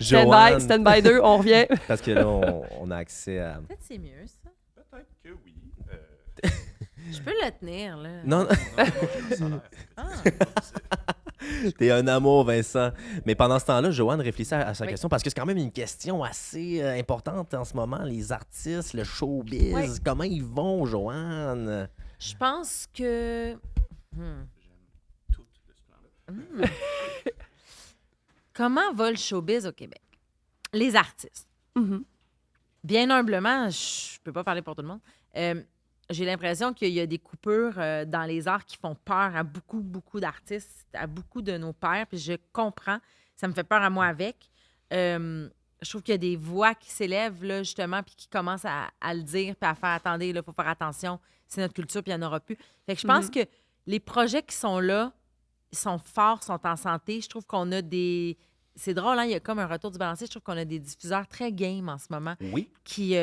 Joanne... Stand by 2, on revient. Parce que là, on a accès à... Peut-être c'est mieux, ça. Peut-être que oui. Je peux le tenir, là. Non. T'es un amour, Vincent. Mais pendant ce temps-là, Joanne réfléchit à sa question parce que c'est quand même une question assez importante en ce moment. Les artistes, le showbiz, comment ils vont, Joanne? Je pense que... J'aime tout de ce plan-là. Comment va le showbiz au Québec? Les artistes. Bien humblement, je peux pas parler pour tout le monde. J'ai l'impression qu'il y a des coupures dans les arts qui font peur à beaucoup, beaucoup d'artistes, à beaucoup de nos pairs. Puis je comprends. Ça me fait peur à moi avec. Je trouve qu'il y a des voix qui s'élèvent, là, justement, puis qui commencent à le dire, puis à faire « Attendez, il faut faire attention, c'est notre culture, puis il n'y en aura plus. » Fait que je pense que les projets qui sont là, ils sont forts, sont en santé. Je trouve qu'on a des... C'est drôle, hein? Il y a comme un retour du balancier. Je trouve qu'on a des diffuseurs très game en ce moment qui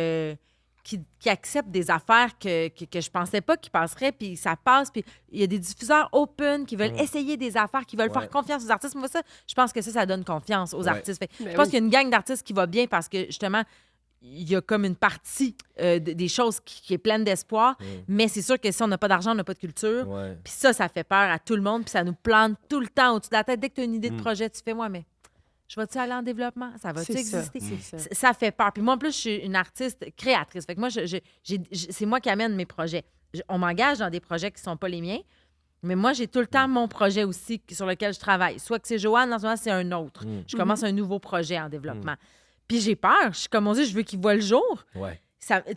acceptent des affaires que je pensais pas qu'ils passeraient, puis ça passe. Puis il y a des diffuseurs open qui veulent essayer des affaires, qui veulent faire confiance aux artistes. Moi, ça, je pense que ça donne confiance aux artistes. Fait, je pense qu'il y a une gang d'artistes qui va bien parce que, justement, il y a comme une partie des choses qui est pleine d'espoir, mais c'est sûr que si on n'a pas d'argent, on n'a pas de culture. Puis ça fait peur à tout le monde, puis ça nous plante tout le temps au-dessus de la tête. Dès que tu as une idée de projet, tu fais « mais je vais-tu aller en développement? Ça va-tu exister? » Ça fait peur. Puis moi, en plus, je suis une artiste créatrice. Fait que moi, c'est moi qui amène mes projets. On m'engage dans des projets qui ne sont pas les miens, Mais moi, j'ai tout le temps mon projet aussi sur lequel je travaille. Soit que c'est Joanne, en ce moment, c'est un autre. Je commence un nouveau projet en développement. Puis j'ai peur. Je suis comme on dit, je veux qu'il voit le jour. Ouais.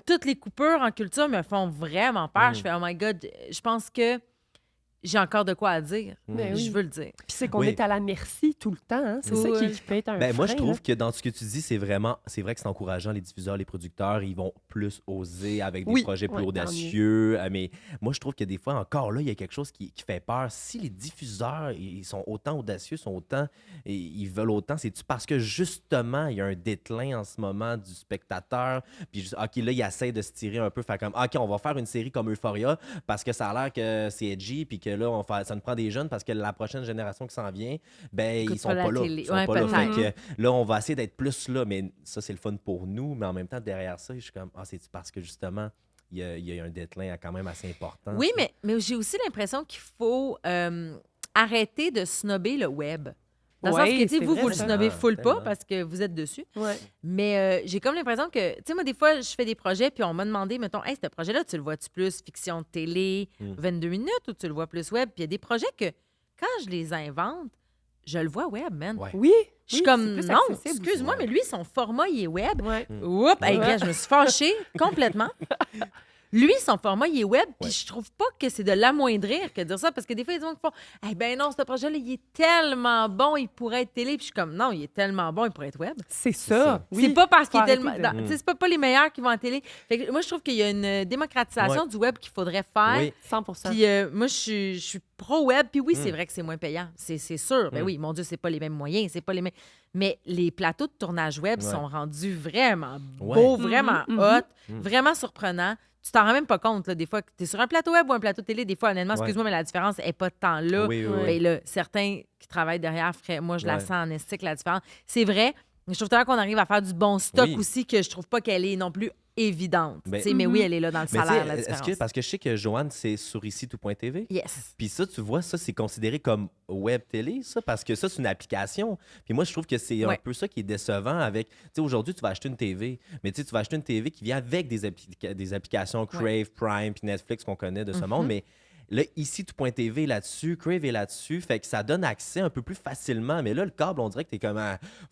Toutes les coupures en culture me font vraiment peur. Je fais, oh my God, je pense que j'ai encore de quoi à dire. Ben oui. Je veux le dire. Puis c'est qu'on Oui. est à la merci tout le temps. Hein? C'est ça qui peut être un Ben, moi, je frein, trouve là. que dans ce que tu dis, c'est vrai que c'est encourageant. Les diffuseurs, les producteurs, ils vont plus oser avec des Oui. projets plus Ouais, audacieux. Mais moi, je trouve que des fois, encore là, il y a quelque chose qui fait peur. Si les diffuseurs, ils sont autant audacieux, ils veulent autant, c'est-tu parce que justement, il y a un déclin en ce moment du spectateur, puis OK, là, ils essaient de se tirer un peu, faire comme, OK, on va faire une série comme Euphoria parce que ça a l'air que c'est edgy, puis que là, ça nous prend des jeunes parce que la prochaine génération qui s'en vient, ben, Écoute ils sont pas la pas là. télé. Ils sont Ouais, pas là. peut-être. Fait que là, on va essayer d'être plus là, mais ça, c'est le fun pour nous. Mais en même temps, derrière ça, je suis comme, c'est parce que justement, il y a un déclin quand même assez important. Oui, ça. mais j'ai aussi l'impression qu'il faut arrêter de snobber le web. Dans le Ouais, sens que, tu sais, c'est vous, vrai, vous le ça. snobez full Tellement. pas parce que vous êtes dessus. Ouais. Mais j'ai comme l'impression que, tu sais, moi, des fois, je fais des projets, puis on m'a demandé, mettons, hey, ce projet-là, tu le vois-tu plus fiction de télé, 22 minutes, ou tu le vois plus web? Puis il y a des projets que, quand je les invente, je le vois web, man. Ouais. Oui. Je suis oui, comme, c'est plus non, accessible excuse-moi, aussi. mais lui, son format, il est web. Ouais. Oups, hey, Ouais. gars, je me suis fâchée complètement. Lui, son format, il est web, puis je trouve pas que c'est de l'amoindrir que de dire ça, parce que des fois, il y a des gens qui font « Eh ben non, ce projet-là, il est tellement bon, il pourrait être télé. » Puis je suis comme « Non, il est tellement bon, il pourrait être web. C'est ça. ça. » Oui. C'est pas parce qu'il est Faut tellement... arrêter de- Tu sais, c'est pas les meilleurs qui vont en télé. Fait que moi, je trouve qu'il y a une démocratisation du web qu'il faudrait faire. Oui. 100%. Puis moi, je suis pro-web. Puis oui, c'est vrai que c'est moins payant. C'est sûr. Ben oui, mon Dieu, c'est pas les mêmes moyens. C'est pas les mêmes... Mais les plateaux de tournage web Ouais. sont rendus vraiment beaux, vraiment hot, vraiment surprenants. Tu t'en rends même pas compte, là, des fois, que tu es sur un plateau web ou un plateau télé, des fois, honnêtement, Ouais. excuse-moi, mais la différence n'est pas tant là. Oui, oui, oui. Ben là, certains qui travaillent derrière, moi, je la Ouais. sens en estique, la différence. C'est vrai, mais je trouve tout à l'heure qu'on arrive à faire du bon stock Oui. aussi, que je trouve pas qu'elle est non plus évidente. Ben- Tu sais, mais oui, elle est là dans le Mais salaire, tu la sais, différence. parce que je sais que Joanne, c'est sur ici tout.tv. Yes. Puis ça, tu vois, ça, c'est considéré comme web télé, ça, parce que ça, c'est une application. Puis moi, je trouve que c'est un Ouais. peu ça qui est décevant avec... Tu sais, aujourd'hui, tu vas acheter une TV, mais tu sais, tu vas acheter une TV qui vient avec des applications Crave, Prime, puis Netflix qu'on connaît de ce monde, mais là, ici, tout.tv est là-dessus, Crave est là-dessus, fait que ça donne accès un peu plus facilement. Mais là, le câble, on dirait que t'es comme,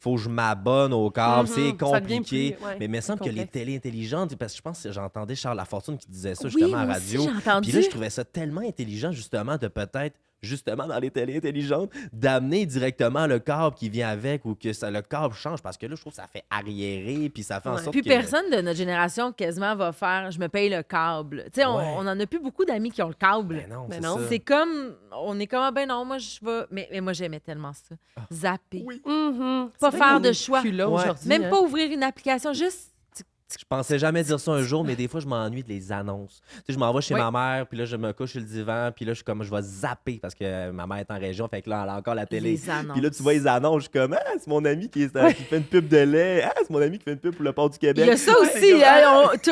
faut que je m'abonne au câble, c'est Ça devient compliqué. plus, ouais, mais il me semble que les complexe. télé intelligentes, parce que je pense que j'entendais Charles Lafortune qui disait ça Oui, justement à moi la aussi, radio. j'ai entendu. Puis là, je trouvais ça tellement intelligent, justement, de peut-être, justement, dans les télé intelligentes, d'amener directement le câble qui vient avec ou que le câble change. Parce que là, je trouve que ça fait arriérer, puis ça fait en Ouais. sorte Puis que... personne de notre génération quasiment va faire « je me paye le câble ». Tu sais, Ouais. on en a plus beaucoup d'amis qui ont le câble. Ben non, Ben c'est non. ça. C'est comme, on est comme, ah ben non, moi, je vais... Mais moi, j'aimais tellement ça. Zapper. Mhm. Pas C'est faire vrai de qu'on choix. est plus là Ouais. aujourd'hui, Même hein. pas ouvrir une application, juste... Je pensais jamais dire ça un jour, mais des fois, je m'ennuie de les annonces. Tu sais, je m'en vais chez Oui. ma mère, puis là, je me couche sur le divan, puis là, je vais zapper parce que ma mère est en région, fait que là, elle a encore la télé. Les annonces. Puis là, tu vois les annonces, je suis comme, c'est mon ami qui fait une pub de lait. C'est mon ami qui fait une pub pour le port du Québec. Il y a ça Ouais, aussi. c'est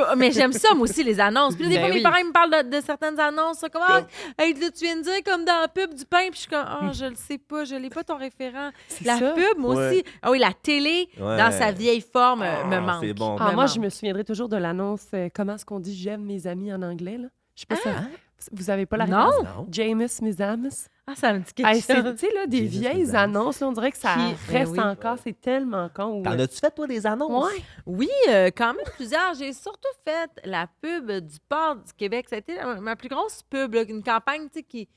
comme, Hein, mais j'aime ça, moi aussi, les annonces. Puis là, des Ben fois, mes oui. parents ils me parlent de certaines annonces. Comme, hey, là, tu viens de dire comme dans la pub du pain. Puis je suis comme, je le sais pas, je l'ai pas ton référent. C'est La ça. pub, moi Ouais. aussi. Ah oui, la télé, Ouais. dans sa vieille forme, me manque. c'est bon. Ah, Me moi, manque. je me souviendrai toujours de l'annonce comment est-ce qu'on dit « j'aime mes amis » en anglais. Là. Je sais pas si vous avez pas la Non. réponse. Non. Jameis, mes ames. Ah, ça me dit quelque Hey, c'est, chose. tu sais, là, des Jameis, vieilles mes ames. annonces, là, on dirait que ça Qui- reste ben oui. encore. C'est tellement con. T'en as-tu fait, toi, des annonces? Ouais. Oui, quand même plusieurs. J'ai surtout fait la pub du port du Québec. Ça a été ma plus grosse pub, là, une campagne tu sais, qui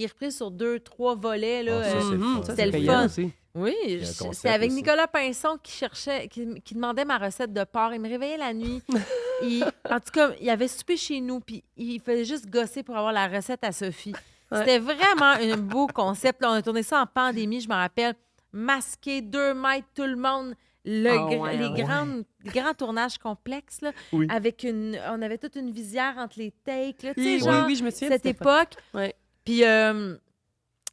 est reprise sur 2-3 volets. Là, Ah, ça, c'est le fun. c'était le payant fun. aussi. Oui, a un concept c'était avec aussi. Nicolas Pinson qui demandait ma recette de porc. Il me réveillait la nuit. En tout cas, il avait soupé chez nous, puis il faisait juste gosser pour avoir la recette à Sophie. Ouais. C'était vraiment un beau concept. Là, on a tourné ça en pandémie, je me rappelle. Masqué, 2 mètres, tout le monde. Les grands tournages complexes, là, Oui. avec on avait toute une visière entre les takes. Là, tu Oui, sais, genre, oui, je me souviens de cette cette époque. époque. Ouais. Puis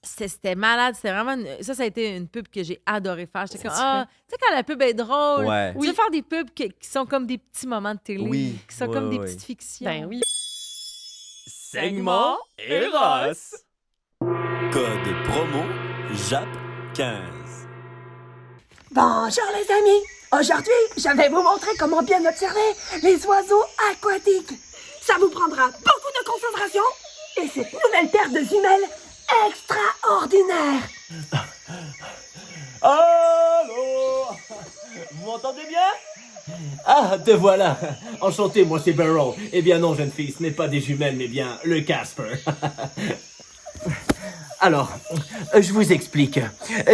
c'était malade. C'était vraiment... Ça a été une pub que j'ai adoré faire. J'étais comme, tu sais, quand la pub est drôle, Ouais. tu veux faire des pubs qui sont comme des petits moments de télé, Oui. qui sont Ouais, comme des ouais. petites fictions. Ben oui. Segment Eros. Code promo JAP15. Bonjour les amis! Aujourd'hui, je vais vous montrer comment bien observer les oiseaux aquatiques. Ça vous prendra beaucoup de concentration et cette nouvelle paire de jumelles extraordinaire. Allô? Vous m'entendez bien? Ah, te voilà. Enchanté, moi c'est Barrel. Eh bien non, jeune fille, ce n'est pas des jumelles, mais bien le Casper. Alors, je vous explique.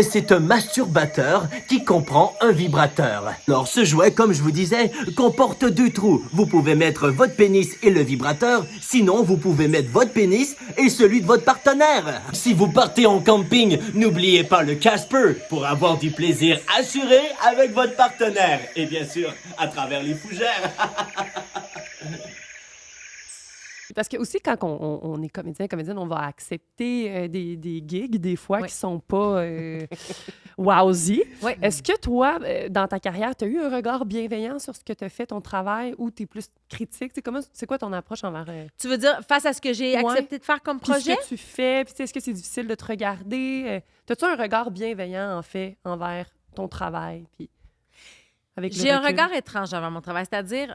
C'est un masturbateur qui comprend un vibrateur. Alors, ce jouet, comme je vous disais, comporte 2 trous. Vous pouvez mettre votre pénis et le vibrateur. Sinon, vous pouvez mettre votre pénis et celui de votre partenaire. Si vous partez en camping, n'oubliez pas le Casper pour avoir du plaisir assuré avec votre partenaire. Et bien sûr, à travers les fougères. Parce que aussi, quand on est comédienne, on va accepter des gigs, des fois, qui sont pas wowsy. Ouais. Est-ce que toi, dans ta carrière, tu as eu un regard bienveillant sur ce que tu as fait, ton travail, ou tu es plus critique? C'est quoi ton approche envers... Tu veux dire, face à ce que j'ai Ouais. accepté de faire comme Puis projet? ce que tu fais, puis est-ce que c'est difficile de te regarder? As-tu un regard bienveillant, en fait, envers ton travail? Puis avec le J'ai un recul? regard étrange envers mon travail. C'est-à-dire,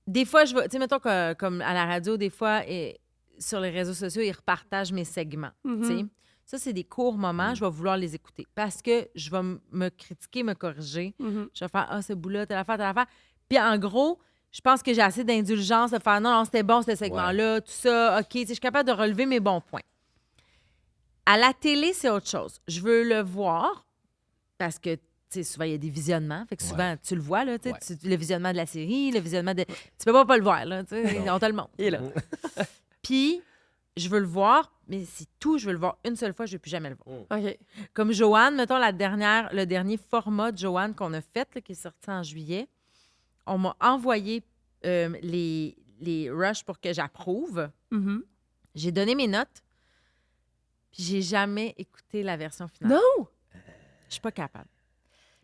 des fois, je vais, tu sais, mettons comme à la radio, des fois, et sur les réseaux sociaux, ils repartagent mes segments. Mhm. Tu sais. Ça, c'est des courts moments, je vais vouloir les écouter parce que je vais me critiquer, me corriger. Mhm. Je vais faire, ce bout-là, telle affaire. Puis en gros, je pense que j'ai assez d'indulgence de faire, non, c'était bon, ce segment-là, tout ça, OK, tu sais, je suis capable de relever mes bons points. À la télé, c'est autre chose. Je veux le voir parce que, tu sais, souvent, il y a des visionnements. Fait que souvent, tu le vois, là, tu sais, le visionnement de la série, le visionnement de... Tu peux pas le voir, là, tu sais, on te le montre. Il est là. Puis, je veux le voir, mais c'est tout. Je veux le voir une seule fois, je ne veux plus jamais le voir. OK. Comme Joanne, mettons, le dernier format de Joanne qu'on a fait, là, qui est sorti en juillet, on m'a envoyé les rushs pour que j'approuve. Mhm. J'ai donné mes notes, puis j'ai jamais écouté la version finale. Non! Je suis pas capable.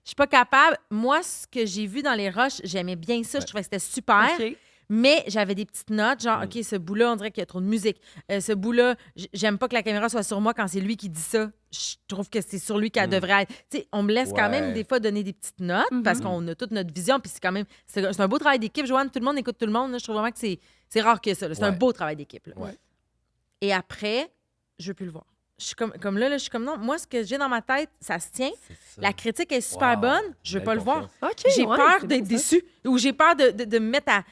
Je suis pas capable. Moi, ce que j'ai vu dans les rushs, j'aimais bien ça. Je trouvais que c'était super. OK. Mais j'avais des petites notes, genre, OK, ce bout-là, on dirait qu'il y a trop de musique. Ce bout-là, j'aime pas que la caméra soit sur moi quand c'est lui qui dit ça. Je trouve que c'est sur lui qu'elle devrait être. Tu sais, on me laisse quand même des fois donner des petites notes parce qu'on a toute notre vision. Puis c'est quand même, c'est un beau travail d'équipe, Joanne. Tout le monde écoute tout le monde. Là. Je trouve vraiment que c'est rare que ça. Là. C'est un beau travail d'équipe. Là. Ouais. Et après, je veux plus le voir. Je suis comme là, je suis comme non. Moi, ce que j'ai dans ma tête, ça se tient. La critique est super bonne. Je veux pas le voir. OK. J'ai ouais, peur c'est d'être bon, ça. déçue ou j'ai peur de me mettre à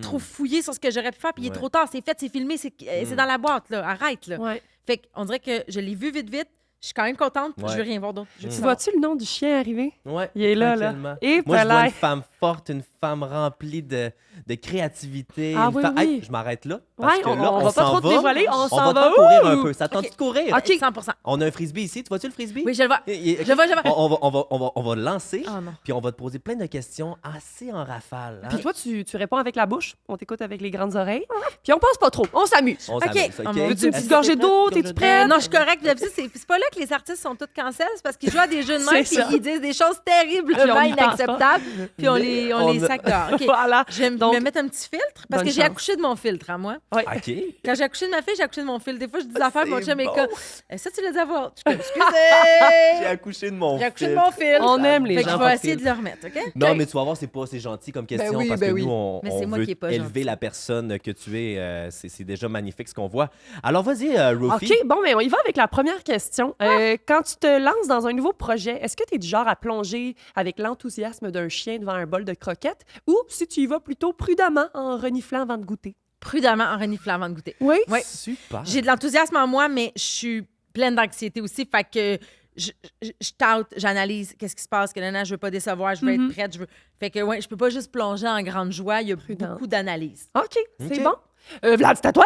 trop fouiller sur ce que j'aurais pu faire. Puis il est trop tard, c'est fait, c'est filmé, c'est dans la boîte. Là. Arrête. Là. Ouais. Fait qu'on dirait que je l'ai vu vite. Je suis quand même contente. Ouais. Je veux rien voir d'autre. Je veux Tu savoir. vois-tu le nom du chien arriver? Ouais, Il est là, là. tranquillement. Et Moi, je vois voilà. une femme forte, une femme remplie de créativité. Ah une oui, femme- oui. Hey, je m'arrête là. Parce Ouais, que on là, va pas s'en trop te va. dévoiler, on On s'en va va. te courir un Ouh! peu. Ça tente de courir? OK, 100%. On a un frisbee ici. Tu vois-tu le frisbee? Oui, je le vois. Je Je vois. On va le lancer, Oh non. puis on va te poser plein de questions assez en rafale. hein. Puis toi, tu réponds avec la bouche. On t'écoute avec les grandes oreilles. Puis on pense pas trop. On s'amuse. On OK. s'amuse, Oh mon Veux-tu Dieu. une petite gorgée d'eau? T'es-tu prête? Non, je suis correcte. D'habitude, c'est pas là que les artistes sont tous cancels, c'est parce qu'ils jouent à des jeux de même C'est puis ça. ils disent des choses terriblement Puis on y pense pas. inacceptables, puis on Mais les on- sac dehors. OK. Voilà. Je vais Donc, me mettre un petit filtre parce bonne que j'ai chance. accouché de mon filtre à moi. ouais. OK. Quand j'ai accouché de ma fille, j'ai accouché de mon filtre. Des fois, je dis des affaires, mon c'est chum est bon. comme ça, tu l'as dit avant. Je suis comme, J'ai excusez! accouché de mon J'ai accouché de filtre. mon filtre. On aime les Fait que gens je pas vais de essayer de filtre. le remettre, OK? Non, mais tu vas voir, c'est pas assez gentil comme question oui, parce ben que oui. nous, on Mais c'est moi veut qui est pas élever gentil. la personne que tu es. C'est déjà magnifique ce qu'on voit. Alors, vas-y, Rofi. OK, bon, mais on y va avec la première question. Quand tu te lances dans un nouveau projet, est-ce que tu es du genre à plonger avec l'enthousiasme d'un chien devant un bol de croquettes ou si tu y vas plutôt prudemment en reniflant avant de goûter? Prudemment en reniflant avant de goûter. Oui? Oui. Super. J'ai de l'enthousiasme en moi, mais je suis pleine d'anxiété aussi. Fait que je tout, j'analyse qu'est-ce qui se passe, que je veux pas décevoir, je veux être prête. Fait que, ouais, je peux pas juste plonger en grande joie. Il y a Prudente. beaucoup d'analyse. OK, c'est OK. bon. Vlad, c'est à toi.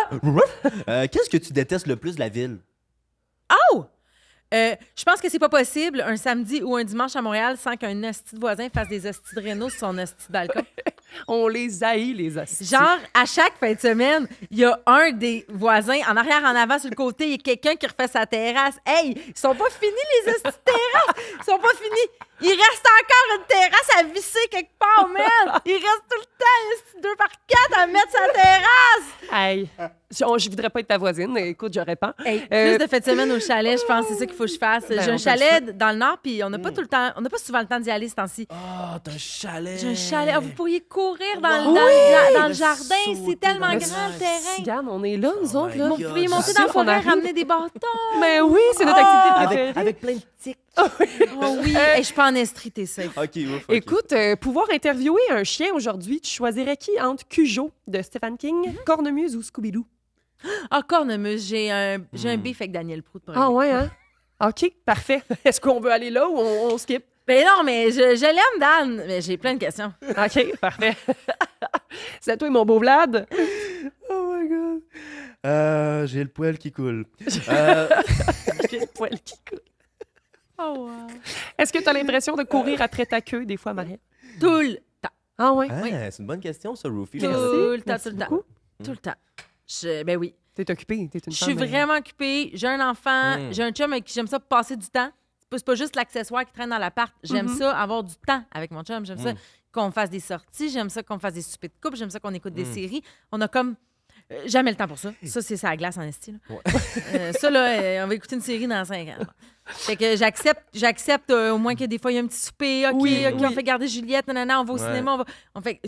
Qu'est-ce que tu détestes le plus de la ville? Oh! Je pense que c'est pas possible un samedi ou un dimanche à Montréal sans qu'un hostie de voisin fasse des hosties de réno sur son hostie de balcon. On les haït, les assis. Genre, à chaque fin de semaine, il y a un des voisins, en arrière, en avant, sur le côté, il y a quelqu'un qui refait sa terrasse. Hey, ils sont pas finis, les hosties de terrasse! Ils sont pas finis! Il reste encore une terrasse à visser quelque part, man! Il reste tout le temps, 2 par 4 à mettre sa terrasse! Hey, Je voudrais pas être ta voisine. Écoute, j'aurais pas. Hey, Euh, plus de fêtes de semaine au chalet, je pense que c'est ça qu'il faut que je fasse. Ben, J'ai on un te chalet dans le Nord, puis on n'a pas tout le temps, on n'a pas souvent le temps d'y aller ce temps-ci. Ah, t'as un chalet. J'ai un chalet. Ah, vous pourriez courir dans, Wow. dans le Le jardin. sauter C'est tellement dans grand le le terrain. Regarde, on est là, nous Oh autres. my Là. God. Vous pourriez monter C'est dans la sûr qu'on forêt, arrive. ramener des bâtons. Mais oui, c'est notre activité préférée. Avec plein de tics. Oh oui. Hey, je suis pas en estrie, t'es safe. OK, ouf. OK. Écoute, pouvoir interviewer un chien aujourd'hui, tu choisirais qui entre Cujo de Stephen King, Cornemuse ou Scooby-Doo? Ah, cornemuse, j'ai un beef avec Daniel Proulx. pour Ah régler. ouais, hein? OK, parfait. Est-ce qu'on veut aller là ou on skip? Ben non, mais je l'aime, Dan. Mais j'ai plein de questions. OK, parfait. C'est à toi, mon beau Vlad. Oh my God. J'ai le poil qui coule. J'ai le poil qui coule. Oh, wow. Est-ce que tu as l'impression de courir après ta queue des fois, Marie? Tout le temps. Ah ouais? Ah, c'est une bonne question, ça, Rufi. Tout Merci. le temps, Merci tout le temps. beaucoup. Tout le temps. Ben oui. T'es occupée, t'es une Je femme. suis vraiment occupée. J'ai un enfant. J'ai un chum avec qui j'aime ça passer du temps. C'est pas juste l'accessoire qui traîne dans l'appart. J'aime ça avoir du temps avec mon chum. J'aime ça qu'on fasse des sorties. J'aime ça qu'on fasse des soupers de couple. J'aime ça qu'on écoute des séries. On a comme jamais le temps pour ça. Ça, c'est ça la glace en esti. Là. Ça, là, on va écouter une série dans 5 ans. Fait que j'accepte au moins que des fois, il y a un petit souper. OK, Oui, OK, oui. on fait garder Juliette. Nanana, on va au cinéma.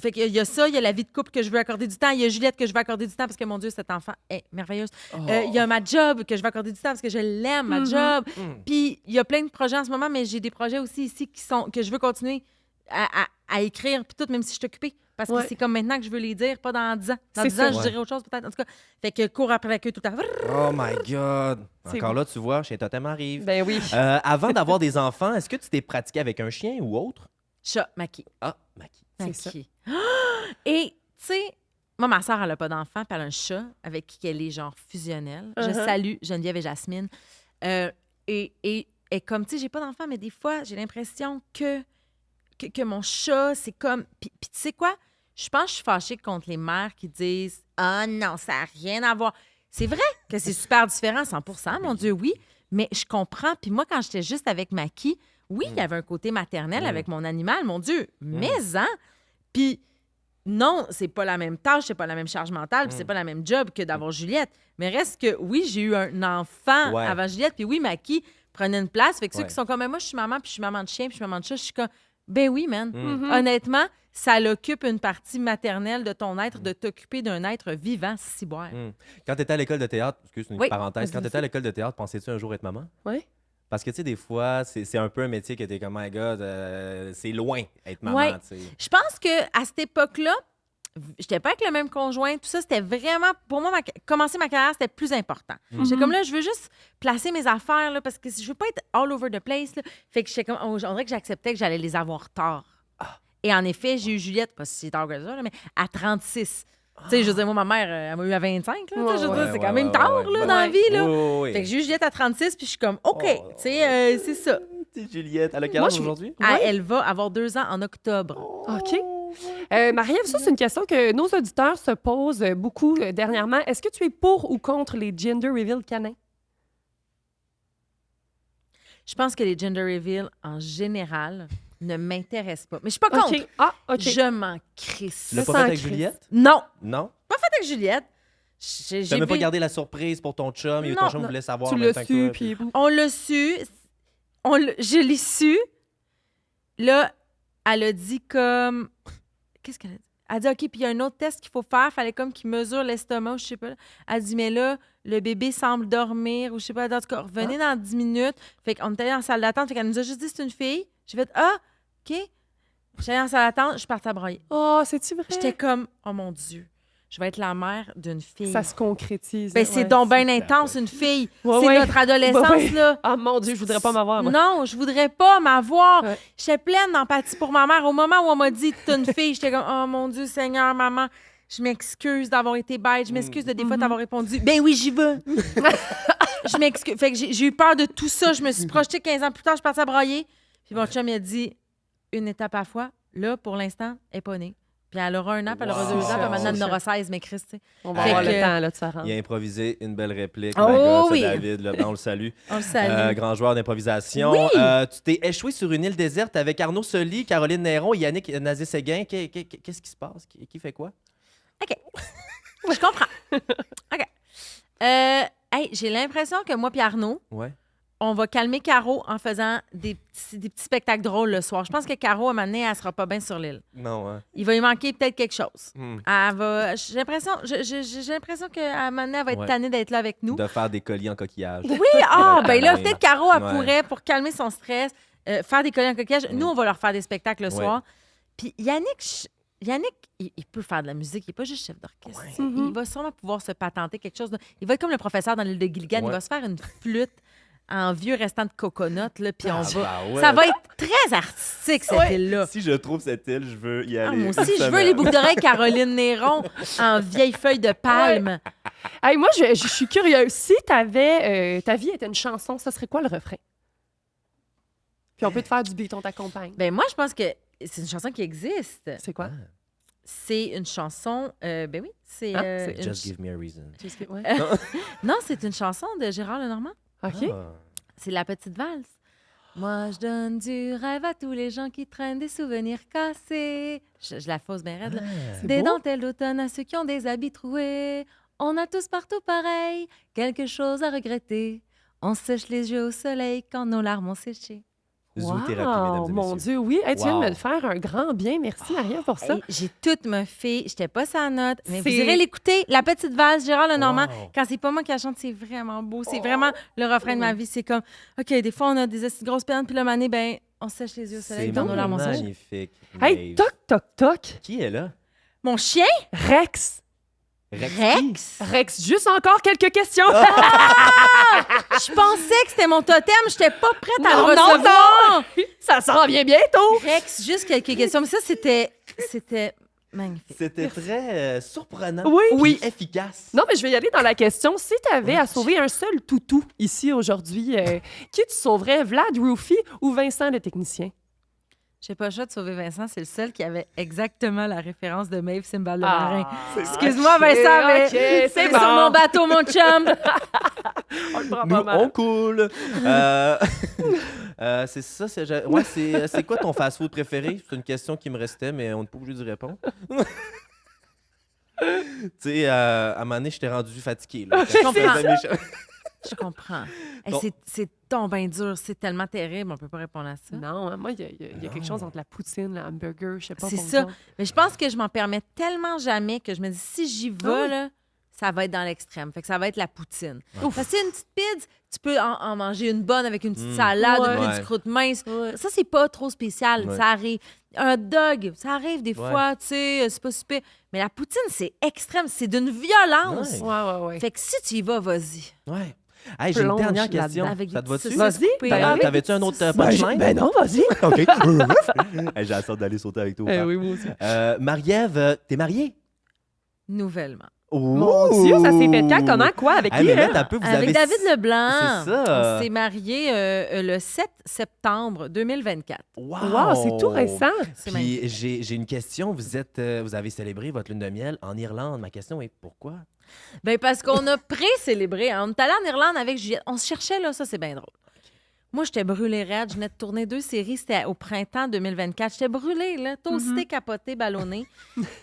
Fait qu'il y a ça, il y a la vie de couple que je veux accorder du temps. Il y a Juliette que je veux accorder du temps parce que, mon Dieu, cet enfant est merveilleuse. Il y a ma job que je veux accorder du temps parce que je l'aime, ma job. Puis il y a plein de projets en ce moment, mais j'ai des projets aussi ici que je veux continuer à écrire, puis tout, même si je suis occupée. Parce que Ouais. c'est comme maintenant que je veux les dire, pas dans 10 ans. Dans C'est 10 ans, ça. je dirais autre chose peut-être. En tout cas, fait que cours après la queue tout le temps. Oh my God. C'est Encore bon. là, tu vois, chez Totem arrive. Ben oui. Avant d'avoir des enfants, est-ce que tu t'es pratiqué avec un chien ou autre? Chat, Maki. Ah, Maki. C'est ça. Maki. Et, tu sais, moi, ma soeur, elle a pas d'enfant, puis elle a un chat avec qui elle est genre fusionnelle. Je salue Geneviève et Jasmine. Et comme, tu sais, j'ai pas d'enfant, mais des fois, j'ai l'impression que mon chat, c'est comme... Puis tu sais quoi? Je pense que je suis fâchée contre les mères qui disent « Ah non, ça n'a rien à voir. » C'est vrai que c'est super différent, 100 mon Dieu, oui. Mais je comprends. Puis moi, quand j'étais juste avec Maki, oui, il y avait un côté maternel avec mon animal, mon Dieu. Mais, hein? Puis non, c'est pas la même tâche, c'est pas la même charge mentale, puis c'est pas la même job que d'avoir Juliette. Mais reste que, oui, j'ai eu un enfant Ouais. avant Juliette, puis oui, Maki prenait une place. Fait que ceux Ouais. qui sont comme, moi, je suis maman, puis je suis maman de chien, puis je suis maman de chat, je suis comme, ben oui, man. Mm-hmm. Honnêtement, ça l'occupe une partie maternelle de ton être, de t'occuper d'un être vivant, si boire. Quand tu étais à l'école de théâtre, excuse une Oui, parenthèse, quand vas-y, tu étais à l'école de théâtre, pensais-tu un jour être maman? Oui. Parce que, tu sais, des fois, c'est un peu un métier que t'es comme, my God, c'est loin être maman, Ouais. tu sais. Je pense qu'à cette époque-là, j'étais pas avec le même conjoint, tout ça, c'était vraiment, pour moi, commencer ma carrière, c'était plus important. J'étais comme là, je veux juste placer mes affaires, là, parce que je veux pas être all over the place, là. Fait que j'étais comme, on dirait que j'acceptais que j'allais les avoir tard. Et en effet, j'ai eu Juliette, pas si c'est tard que ça, là, mais à 36. Tu sais, je veux dire, moi, ma mère, elle m'a eu à 25, là, tu sais, je veux dire, Ouais, c'est ouais, quand même ouais, tard, ouais, là, ouais. dans la vie, là. Oui. Fait que j'ai eu Juliette à 36, puis je suis comme, OK, Oh. tu sais, c'est ça. Petite Juliette, elle a quel Moi, âge je- aujourd'hui? Elle va avoir 2 ans en octobre. OK. Marie-Ève, ça, c'est une question que nos auditeurs se posent beaucoup dernièrement. Est-ce que tu es pour ou contre les gender reveal canins? Je pense que les gender reveal, en général, ne m'intéressent pas. Mais je suis pas contre. OK. Ah, OK. Je m'en crisse. Tu l'as Ça pas fait sent avec Christ. Juliette? Non, Non? pas fait avec Juliette. Tu n'as même pas gardé la surprise pour ton chum et ton Non, chum non. voulait savoir Tu en même l'as temps que su, toi, puis... On l'a su. Je l'ai su. Là, elle a dit comme... Qu'est-ce qu'elle a dit? Elle a dit, OK, puis il y a un autre test qu'il faut faire. Fallait comme qu'il mesure l'estomac, je sais pas. Elle a dit, mais là, le bébé semble dormir, ou je sais pas. En tout cas, revenez dans 10 minutes. Fait qu'on était dans la salle d'attente. Fait qu'elle nous a juste dit, c'est une fille. J'ai fait, ah, OK. J'allais dans la salle d'attente, je suis partie à broyer. Oh, c'est-tu vrai? J'étais comme, oh mon Dieu, je vais être la mère d'une fille. Ça se concrétise. Ben, c'est ouais. donc bien intense, une fille. Ouais, c'est ouais. notre adolescence, Ouais, ouais. là. Ah, mon Dieu, je voudrais pas m'avoir, moi. Non, je voudrais pas m'avoir. Ouais. J'étais pleine d'empathie pour ma mère. Au moment où on m'a dit t'es une fille, j'étais comme oh mon Dieu Seigneur, maman, je m'excuse d'avoir été bête. Je m'excuse de des fois t'avoir répondu ben oui, j'y vais. Je m'excuse. Fait que j'ai eu peur de tout ça. Je me suis projetée 15 ans plus tard, je suis partie à brailler. Puis mon chum il a dit une étape à la fois. Là, pour l'instant, elle n'est pas née. Puis elle aura 1 an, puis elle aura 2 ans, puis maintenant elle en aura 16, mais Christ, tu sais. On va Fait avoir que- le temps, là, de se rendre. Il a improvisé une belle réplique. Oh My God, ça, oui. David, là, on le salue. On le salue. Grand joueur d'improvisation. Oui. Tu t'es échoué sur une île déserte avec Arnaud Soli, Caroline Néron et Yannick Nazé-Séguin. Qu'est-ce qui se passe? Qui fait quoi? OK. Je comprends. OK. Hey, j'ai l'impression que moi et Arnaud, Ouais. on va calmer Caro en faisant des petits spectacles drôles le soir. Je pense que Caro, à un moment donné, elle sera pas bien sur l'île. Non, hein. Il va lui manquer peut-être quelque chose. Hmm. J'ai l'impression qu'à un moment donné, elle va être Ouais. tannée d'être là avec nous. De faire des colliers en coquillage. Oui, ben là, Ouais. peut-être Caro, elle Ouais. pourrait, pour calmer son stress, faire des colliers en coquillage. Nous, on va leur faire des spectacles le Ouais. soir. Puis Yannick, il peut faire de la musique. Il n'est pas juste chef d'orchestre. Il va sûrement pouvoir se patenter quelque chose. Il va être comme le professeur dans l'île de Gilligan. Ouais. Il va se faire une flûte en vieux restant de coconut, là, puis on va... bah ouais. Ça va être très artistique, cette île-là. Si je trouve cette île, je veux y aller. Moi une aussi, je veux semaine. les boucles d'oreilles Caroline Néron en vieille feuille de palme. Hey, moi, je suis curieuse. Si ta vie était une chanson, ça serait quoi le refrain? Puis on peut te faire du beat, on t'accompagne. Ben moi, je pense que c'est une chanson qui existe. C'est quoi? C'est une chanson... ben oui, c'est... Ah, une Just give me a reason. Ouais. Non, c'est une chanson de Gérard Lenormand. OK. Ah. C'est La Petite Valse. Moi, je donne du rêve à tous les gens qui traînent des souvenirs cassés. Je la fausse bien raide, là. C'est Des beau. dentelles d'automne à ceux qui ont des habits troués. On a tous partout pareil, quelque chose à regretter. On sèche les yeux au soleil quand nos larmes ont séché. Zoothérapie, mesdames et Mon messieurs. Dieu, oui. Hey, tu viens de Wow. me faire un grand bien. Merci, Maria, pour ça. Hey, j'ai toute me fait. J'étais pas sa note. Mais vous C'est- irez l'écouter. La Petite Valse, Gérard Lenormand. Wow. Quand c'est pas moi qui la chante, c'est vraiment beau. C'est vraiment le refrain de ma vie. C'est comme, OK, des fois, on a des esti de grosses peines, puis le mané, ben, on sèche les yeux au soleil C'est quand nos larmes ont séché. magnifique. Hey, Maeve. toc, toc, toc. Qui est là? Mon chien, Rex. Rex. Rex, juste encore quelques questions. Je pensais que c'était mon totem. J'étais pas prête à Non, le non, recevoir. Ça s'en vient bientôt. Rex, juste quelques questions. Mais ça, c'était magnifique. C'était très surprenant. Oui. puis Oui. efficace. Non, mais je vais y aller dans la question. Si tu avais à sauver un seul toutou ici aujourd'hui, qui tu sauverais, Vlad, Roofy ou Vincent le technicien? J'ai pas le choix de sauver Vincent. C'est le seul qui avait exactement la référence de Maeve Cymbale le marin. Excuse-moi, Vincent, mais ok, c'est c'est bon. sur mon bateau, mon chum. On le prend Nous, pas mal. on coule. C'est ça. Ouais, c'est quoi ton fast-food préféré? C'est une question qui me restait, mais on n'est pas obligé d'y répondre. Tu sais, à un moment donné, je t'ai rendu fatigué. Là, Je comprends. faisais mes- Je comprends. Hey, Bon. c'est donc bien dur. C'est tellement terrible. On peut pas répondre à ça. Non, hein, moi, il y a quelque chose entre la poutine, le hamburger, je sais pas. C'est pour ça. vous autres. Mais je pense que je m'en permets tellement jamais que je me dis, si j'y vais, Ah oui. là, ça va être dans l'extrême. Fait que ça va être la poutine. Parce que c'est une petite pizza, tu peux en manger une bonne avec une petite salade, Ouais. une Ouais. petite croûte mince. Ouais. Ça, c'est pas trop spécial. Ouais. Ça arrive. Un dog, ça arrive des Ouais. fois, tu sais, c'est pas super. Mais la poutine, c'est extrême. C'est d'une violence. Ouais. Fait que si tu y vas, vas-y. Ouais. Hey, j'ai une Plonge dernière là-dedans question. avec Ça des te petites va-tu? saucisses Vas-y. coupées. Ben, T'avais-tu un autre Ben, punchline? non, vas-y. OK. Hey, j'ai hâte d'aller sauter avec toi. Eh oui, moi aussi. Marie-Ève, t'es mariée? Nouvellement. Mon Dieu, ça s'est fait quand? Comment? Quoi? Avec Hey, qui? mais là, hein? t'as peu, vous Avec avez... David Leblanc. C'est ça. On s'est mariés le 7 septembre 2024. Wow, c'est tout récent. C'est magnifique. Puis j'ai une question. Vous avez célébré votre lune de miel en Irlande. Ma question est pourquoi? Ben parce qu'on a pré-célébré. On est allé en Irlande avec Juliette. On se cherchait, là, ça, c'est bien drôle. Moi, j'étais brûlée raide. Je venais de tourner 2 séries. C'était au printemps 2024. J'étais brûlée, là. Toastée, capotée, ballonnée.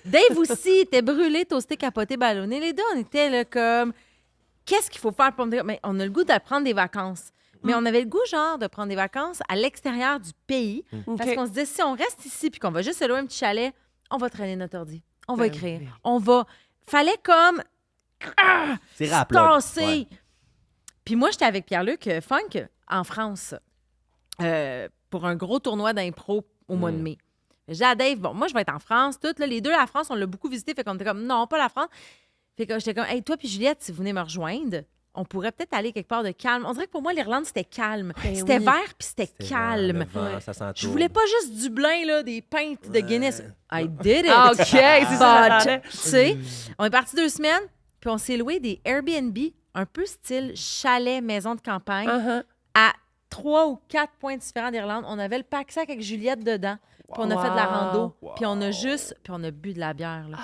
Dave aussi était brûlé, toasté, capoté, ballonné. Les deux, on était là comme... Qu'est-ce qu'il faut faire pour me dire? Mais on a le goût de prendre des vacances. Mais on avait le goût, genre, de prendre des vacances à l'extérieur du pays. Parce qu'on se disait, si on reste ici puis qu'on va juste se louer un petit chalet, on va traîner notre ordi. On va écrire. On va... Fallait comme... C'est rap, là. tasser. Ouais. Puis moi, j'étais avec Pierre-Luc Funk en France pour un gros tournoi d'impro au mois de mai. J'ai dit à Dave, bon, moi, je vais être en France. Toutes, là, les deux, la France, on l'a beaucoup visité. Fait qu'on était comme, non, pas la France. Fait que j'étais comme, hey, toi puis Juliette, si vous venez me rejoindre, on pourrait peut-être aller quelque part de calme. On dirait que pour moi, l'Irlande, c'était calme. C'était oui. vert puis c'était C'est calme. le vent, ça s'entoure. Je voulais pas juste du Dublin, là, des pintes de Guinness. I did it. OK, c'est ça. But, tu sais, on est parti 2 semaines, puis on s'est loué des Airbnb, un peu style chalet, maison de campagne, à 3 ou 4 points différents d'Irlande. On avait le pack-sac avec Juliette dedans, puis on a fait de la rando, puis on a bu de la bière. Là.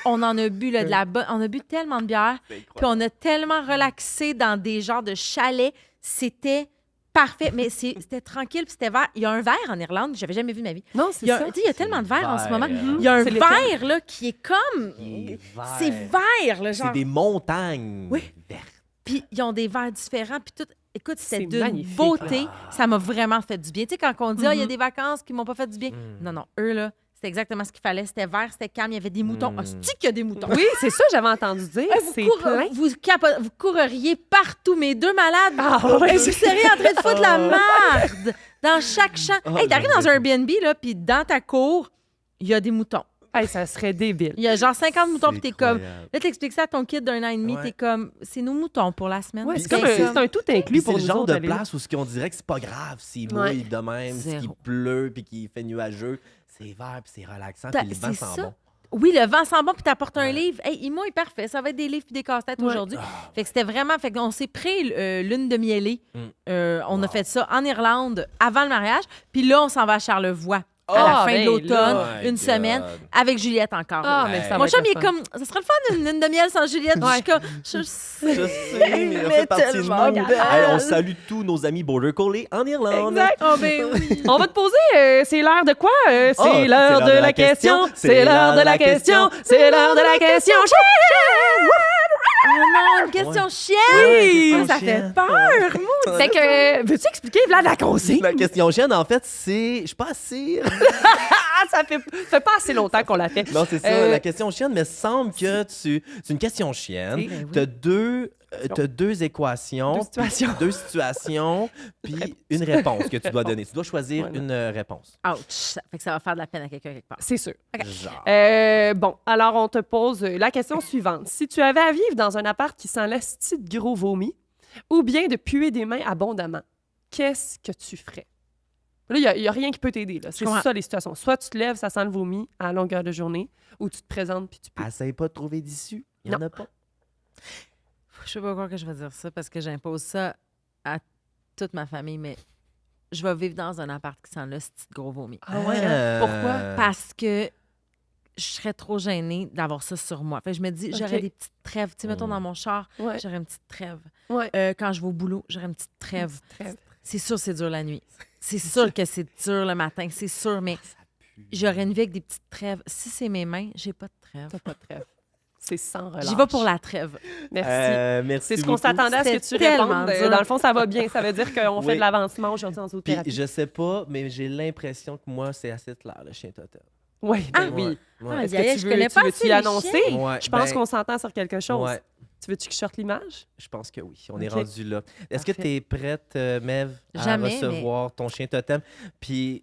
On en a bu, là, on a bu tellement de bière, puis on a tellement relaxé dans des genres de chalets. C'était parfait, mais c'était tranquille, puis c'était vert. Il y a un verre en Irlande que j'avais jamais vu de ma vie. Non, c'est Il y a, ça. tu sais, il y a tellement de verre en ce moment. vert. Il y a un C'est verre là, qui est comme... Il est vert. C'est vert, là, genre... C'est des montagnes Oui. vertes. Puis ils ont des verres différents, puis tout... Écoute, C'est c'était d'une magnifique, beauté. Ça m'a vraiment fait du bien. Tu sais, quand on dit, il y a des vacances qui m'ont pas fait du bien. Mm. Non, non, eux, là, c'était exactement ce qu'il fallait. C'était vert, c'était calme, il y avait des moutons. Hostie qu'il y a des moutons. Oui, c'est ça, j'avais entendu dire. C'est plein. Vous courriez partout, mes deux malades. Ah, ouais. Vous seriez en train de foutre la merde dans chaque champ. Hey, t'arrives dans un Airbnb, là, puis dans ta cour, il y a des moutons. Hey, ça serait débile. Il y a genre 50 moutons, puis C'est t'es comme... incroyable. Là, t'expliques ça à ton kid d'un an et demi, Ouais. t'es comme... C'est nos moutons pour la semaine. Ouais, Puis c'est comme c'est c'est un tout inclus Puis c'est pour le nous genre autres de d'aller là. place où on dirait que c'est pas grave s'il Ouais. mouille de même, s'il Zéro. pleut, puis qu'il fait nuageux. C'est vert, puis c'est relaxant, T'as- puis le vent c'est sent ça. bon. Oui, le vent sent bon, puis t'apportes un Ouais. livre. Hey, il mouille parfait. Ça va être des livres puis des casse-têtes Ouais. aujourd'hui. Fait que c'était vraiment... Fait qu'on s'est pris lune de mielée. On a fait ça en Irlande avant le mariage. Puis là, on s'en va à Charlevoix à la Ah, fin de ben l'automne, là. Oh my une semaine, God. avec Juliette encore. Ah, mais ça va Mon être chum, le il est fun. comme... Ça serait le fun d'une lune de miel sans Juliette. Ouais. Je suis comme... Je sais. Je sais, mais elle fait partie de nous. tellement Hey, belle. on salue tous nos amis Border Collie en Irlande. Exact. Oh, ben oui. On va te poser, c'est l'heure de quoi? C'est Oh, l'heure de la question. C'est l'heure de la question. C'est l'heure de la question. Oh non, une question chienne. Oui. Ah, ça fait peur, moi. Fait que, veux-tu expliquer, Vlad, la consigne? La question chienne, en fait, c'est... Je suis pas assez... Ah, ça fait pas assez longtemps qu'on l'a fait. Non, c'est ça, la question chienne, mais semble que c'est une question chienne. Oui. Ben T'as deux équations. Deux situations. Puis- deux situations, puis une réponse que tu dois donner. Tu dois choisir Voilà. une réponse. Ouch. Ça fait que ça va faire de la peine à quelqu'un quelque part. C'est sûr. Genre. Bon, alors on te pose la question suivante. Si tu avais à vivre dans un appart qui sent l'asti de gros vomi, ou bien de puer des mains abondamment, qu'est-ce que tu ferais? Là, il n'y a rien qui peut t'aider. là. C'est comprends. ça, les situations. Soit tu te lèves, ça sent le vomi à longueur de journée, ou tu te présentes puis tu pues. Essaye pas de trouver d'issue. Il n'y en Non. a pas. Je sais pas pourquoi que je vais dire ça, parce que j'impose ça à toute ma famille, mais je vais vivre dans un appart qui sent le petit gros vomi. Ah ouais? hein? Pourquoi? Parce que je serais trop gênée d'avoir ça sur moi. Fait que je me dis, j'aurais Ok. des petites trêves. Tu sais, mettons, dans mon char, Ouais. j'aurais une petite trêve. Ouais. Quand je vais au boulot, j'aurais une petite trêve. Trêve. C'est sûr, c'est dur la nuit. C'est sûr que c'est dur le matin, c'est sûr, mais j'aurais une vie avec des petites trêves. Si c'est mes mains, j'ai pas de trêve. T'as pas de trêve. C'est sans relâche. J'y vais pour la trêve. Merci. Merci C'est ce qu'on beaucoup. s'attendait à ce que tu C'était répondes. tellement dur. Dans le fond, ça va bien. Ça veut dire qu'on fait Oui. de l'avancement aujourd'hui en Puis zoothérapie. je sais pas, mais j'ai l'impression que moi, c'est assez clair, le chien totem. Oui, ben oui. Ouais. Ah, Est-ce Gaïa, que tu je veux, connais tu pas veux-tu assez les annoncer? chiens. Ouais, Je pense ben, qu'on s'entend sur quelque chose. Ouais, Tu veux-tu que je sorte l'image? je pense que oui. On est Ok. rendu là. Est-ce que Parfait. tu es prête, Mev, à Jamais, recevoir ton chien totem? Puis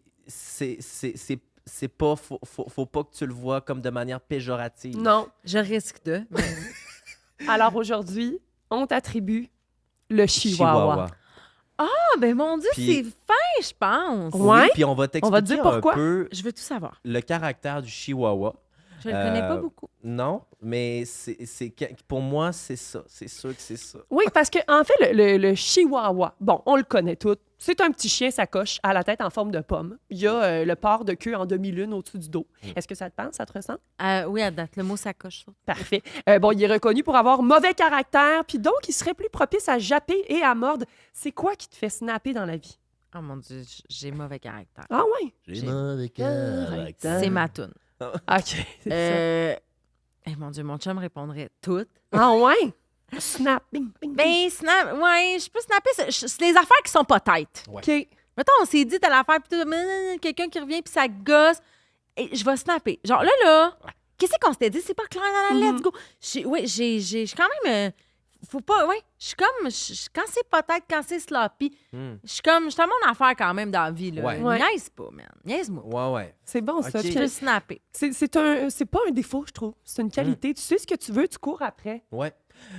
c'est pas... Faut pas que tu le vois comme de manière péjorative. Non. Je risque de. mais- Alors aujourd'hui, on t'attribue le chihuahua. Ah, ben mon Dieu, Puis- c'est fin, je pense. Ouais. Oui, puis on va t'expliquer dire un pourquoi. peu Je veux tout savoir. le caractère du chihuahua. Je le connais pas beaucoup. Non, mais pour moi, c'est ça. C'est sûr que c'est ça. Oui, parce que en fait, le chihuahua, bon, on le connaît tous. C'est un petit chien sacoche à la tête en forme de pomme. Il y a le port de queue en demi-lune au-dessus du dos. Est-ce que ça te parle? Ça te ressemble? Oui, à date, le mot sacoche. Ça. Parfait. Bon, il est reconnu pour avoir mauvais caractère, puis donc il serait plus propice à japper et à mordre. C'est quoi qui te fait snapper dans la vie? Oh mon Dieu, j'ai mauvais caractère. Ah ouais? J'ai mauvais caractère. C'est ma toune. OK. c'est ça. Mon Dieu, mon chum répondrait toutes. Ah ouais? Snap. Bing, bing, bing. Ben, snap, ouais, je peux snapper. C'est les affaires qui sont pas têtes. OK. Mettons, on s'est dit telle affaire, puis quelqu'un qui revient, puis ça gosse. Et je vais snapper. Genre, là, qu'est-ce qu'on s'était dit? C'est pas clair dans la let's go. Oui, j'ai quand même. Faut pas. Oui, je suis comme. Quand c'est pas tête, quand c'est sloppy, je suis comme. Je suis à mon affaire quand même dans la vie, là. Ouais. Ouais. Niaise pas, man. Niaise-moi. Ouais. C'est bon, ça. OK. Je Puis peux snapper. c'est pas un défaut, je trouve. C'est une qualité. Tu sais ce que tu veux, tu cours après. Ouais.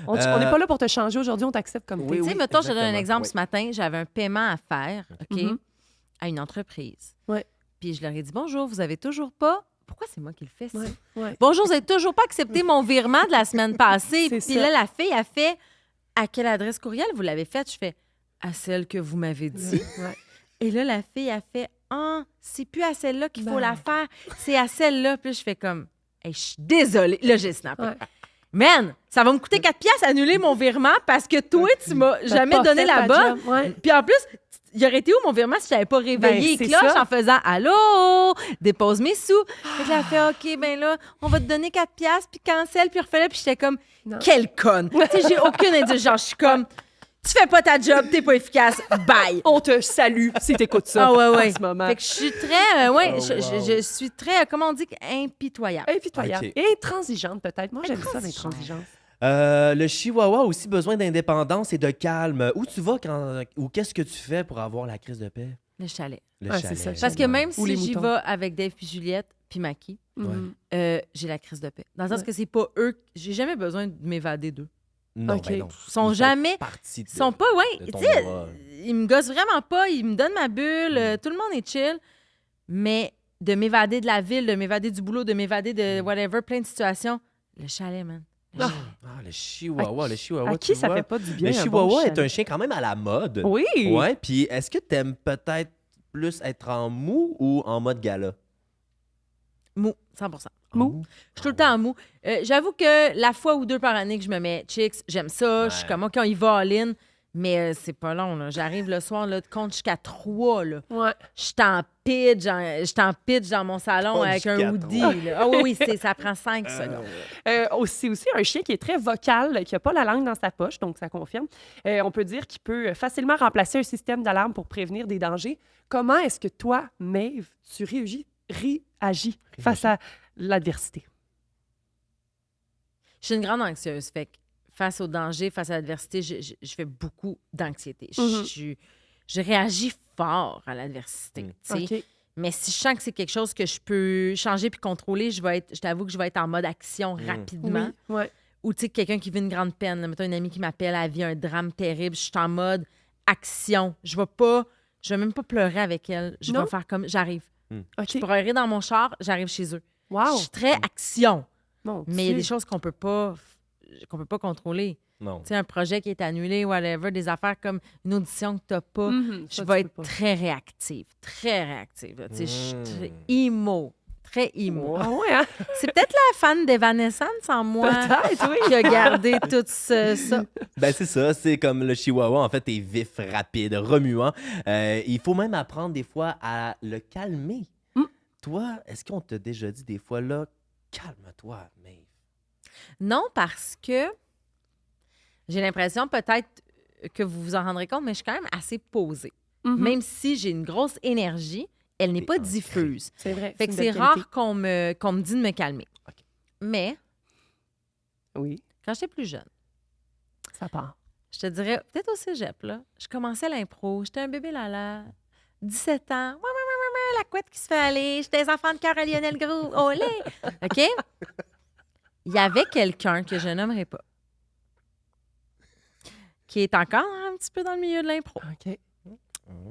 On n'est pas là pour te changer aujourd'hui, on t'accepte comme Oui, t'es. Tu sais, oui, mettons, je te donne un exactement. exemple. Oui. Ce matin, j'avais un paiement à faire, OK, Mhm. à une entreprise. Ouais. Puis je leur ai dit, bonjour, vous avez toujours pas. Pourquoi c'est moi qui le fais, ça? Ouais, ouais. Bonjour, vous avez toujours pas accepté mon virement de la semaine passée. C'est Puis ça. là, la fille a fait, à quelle adresse courriel vous l'avez faite? Je fais, à celle que vous m'avez dit. Ouais. Et là, la fille a fait, ah, c'est plus à celle-là qu'il faut Ben. la faire, c'est à celle-là. Puis là, je fais comme, hey, je suis désolée. Là, j'ai snappé. Ouais. Man, ça va me coûter 4 piastres annuler mon virement parce que toi, tu m'as T'as jamais pas donné fait la ta bonne. job. Ouais. Puis en plus, il aurait été où mon virement si je n'avais pas réveillé c'est cloche ça. en faisant « Allô, dépose mes sous. » Fait que là, elle fait « OK, ben là, on va te donner 4 piastres, puis cancel, puis refais-le. » Puis j'étais comme Non. « Quelle conne! » Tu sais, j'ai aucune indulgence. Je suis comme « Tu fais pas ta job, t'es pas efficace. Bye! » On te salue si t'écoutes ça Ah ouais, ouais. en ce moment. Fait que je suis très, ouais, Oh, je suis très, comment on dit, impitoyable. Impitoyable. Ok. Et intransigeante, peut-être. Moi, j'aime ça, l'intransigeance. Le chihuahua a aussi besoin d'indépendance et de calme. Où tu vas ou qu'est-ce que tu fais pour avoir la crise de paix? Le chalet. Le Ah, c'est chalet. ça, le Parce que même Ou les si j'y moutons. vais avec Dave puis Juliette puis Maki, Mhm. j'ai la crise de paix. Dans le sens Ouais. que c'est pas eux, j'ai jamais besoin de m'évader d'eux. Non, Ok. ben non. Ils sont jamais, partie ils sont pas, de ouais, ton tu sais, aura. ils me gossent vraiment pas, ils me donnent ma bulle, tout le monde est chill, mais de m'évader de la ville, de m'évader du boulot, de m'évader de whatever, plein de situations, le chalet, man. Le Ah. chalet. Ah, le chihuahua, le chihuahua. À qui tu ça vois, fait pas du bien? Le un chihuahua bon est chalet? un chien quand même à la mode. Oui. Ouais, puis est-ce que t'aimes peut-être plus être en mou ou en mode gala? Mou, 100%. Mou. Je suis tout le temps en mou. J'avoue que la fois ou 2 par année que je me mets chicks, j'aime ça. Je suis Ouais. comme, OK, on y va all-in. Mais c'est pas long, là. J'arrive le soir, là, de compte jusqu'à 3, là. Ouais. Je t'en pitch dans mon salon Compte avec un jusqu'à hoodie, là. Ah oui, ça prend 5 secondes. C'est aussi un chien qui est très vocal, qui n'a pas la langue dans sa poche, donc ça confirme. On peut dire qu'il peut facilement remplacer un système d'alarme pour prévenir des dangers. Comment est-ce que toi, Maeve, tu réagis face à l'adversité? Je suis une grande anxieuse. Fait que face au danger, face à l'adversité, je fais beaucoup d'anxiété. Mhm. Je réagis fort à l'adversité. tu sais. OK. Mais si je sens que c'est quelque chose que je peux changer puis contrôler, je t'avoue que je vais être en mode action rapidement. Oui. Ouais. Ou tu sais, quelqu'un qui vit une grande peine. Là, mettons une amie qui m'appelle, elle vit un drame terrible. Je suis en mode action. Je vais même pas pleurer avec elle. Je Non? vais faire comme j'arrive. OK. Je pleurerai dans mon char, j'arrive chez eux. Wow. Je suis très action. Mon Mais il y a Dieu. des choses qu'on peut pas contrôler. Non. Tu sais, un projet qui est annulé, whatever, des affaires comme une audition que tu n'as pas. Mhm, Je ça, vais tu être peux pas. très réactive. Très réactive. là. Tu sais, je suis très emo. Très emo. Ah ouais, hein? C'est peut-être la fan d'Evanescence en moi Peut-être, oui. qui a gardé tout ça. Ben c'est ça, c'est comme le chihuahua, en fait, est vif, rapide, remuant. Il faut même apprendre des fois à le calmer. Mm. Toi, est-ce qu'on t'a déjà dit des fois, là, calme-toi, Maeve? Non, parce que j'ai l'impression peut-être que vous vous en rendrez compte, mais je suis quand même assez posée. Mhm. Même si j'ai une grosse énergie, elle n'est T'es pas ancrée. diffuse. C'est vrai. Fait que une c'est belle qualité. rare qu'on me dise de me calmer. OK. Mais Oui, quand j'étais plus jeune, ça part. je te dirais, peut-être au cégep, là, je commençais l'impro, j'étais un bébé lala, 17 ans, la couette qui se fait aller, j'étais les enfants de cœur à Lionel Gros, olé! OK? Il y avait quelqu'un que je nommerai pas, qui est encore un petit peu dans le milieu de l'impro, OK.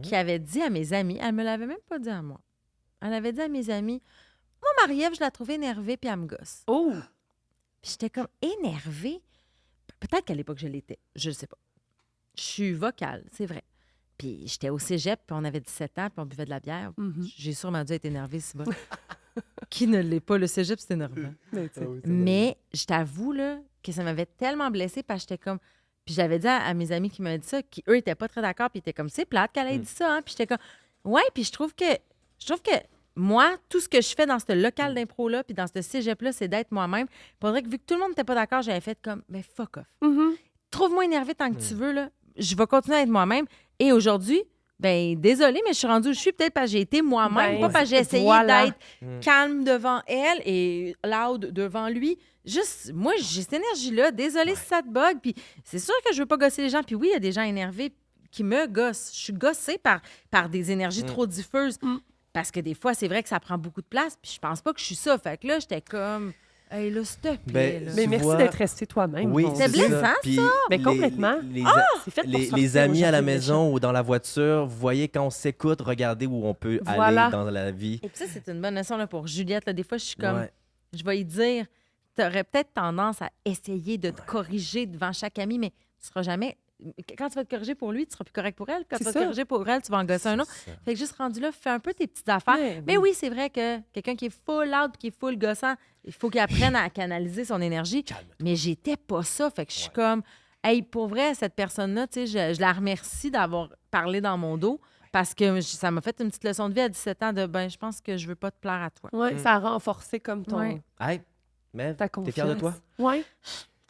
qui avait dit à mes amis, elle me l'avait même pas dit à moi, elle avait dit à mes amis, moi, Marie-Ève, je la trouvais énervée puis elle me gosse. Oh! Puis j'étais comme énervée. Peut-être qu'à l'époque, je l'étais. Je ne sais pas. Je suis vocale, c'est vrai. Puis j'étais au cégep, puis on avait 17 ans, puis on buvait de la bière. Mhm. J'ai sûrement dû être énervée, c'est bon. Qui ne l'est pas? Le cégep, c'est énervant. Mais, tu sais, Mais je t'avoue là, que ça m'avait tellement blessée parce que j'étais comme... Puis j'avais dit à mes amis qui m'avaient dit ça, qui eux étaient pas très d'accord, puis ils étaient comme, c'est plate qu'elle ait dit ça. Hein? Puis j'étais comme, ouais, puis je trouve que moi, tout ce que je fais dans ce local d'impro-là, puis dans ce cégep-là, c'est d'être moi-même. Faudrait que, vu que tout le monde n'était pas d'accord, j'avais fait comme, mais fuck off. Mhm. Trouve-moi énervé tant que tu veux, là. Je vais continuer à être moi-même. Et aujourd'hui, ben désolée, mais je suis rendue où je suis peut-être parce que j'ai été moi-même, Ben, pas parce que j'ai essayé voilà. d'être calme devant elle et loud devant lui. Juste, moi, j'ai cette énergie-là. Désolée si ça te bug. Puis c'est sûr que je veux pas gosser les gens. Puis oui, il y a des gens énervés qui me gossent. Je suis gossée par des énergies trop diffuses. Parce que des fois, c'est vrai que ça prend beaucoup de place. Puis je pense pas que je suis ça. Fait que là, j'étais comme, hey, là, s'il te plaît. Ben, là. Mais Tu merci vois- d'être resté toi-même. Oui, mon c'est Dieu. blessant, Puis Mais les- complètement. Les, C'est fait pour les sortir amis à la aujourd'hui, maison ou dans la voiture, vous voyez, quand on s'écoute, regardez où on peut Voilà. aller dans la vie. Et puis ça, c'est une bonne leçon là, pour Juliette. Là. Des fois, je suis comme, Ouais. je vais y dire, tu aurais peut-être tendance à essayer de te corriger devant chaque ami, mais tu seras jamais... Quand tu vas te corriger pour lui, tu seras plus correct pour elle. Quand C'est tu vas ça. te corriger pour elle, tu vas en gosser un autre. C'est ça. Fait que juste rendu là, fais un peu tes petites affaires. Ouais, Mais oui, c'est vrai que quelqu'un qui est full loud, qui est full gossant, il faut qu'il apprenne à canaliser son énergie. Calme-toi. Mais j'étais pas ça. Fait que je suis comme, Hey, pour vrai, cette personne-là, tu sais, je la remercie d'avoir parlé dans mon dos parce que ça m'a fait une petite leçon de vie à 17 ans de je pense que je veux pas te plaire à toi. Ouais, ça a renforcé comme ton Ouais. Hey, mais ta t'es confiance. fière de toi? Ouais.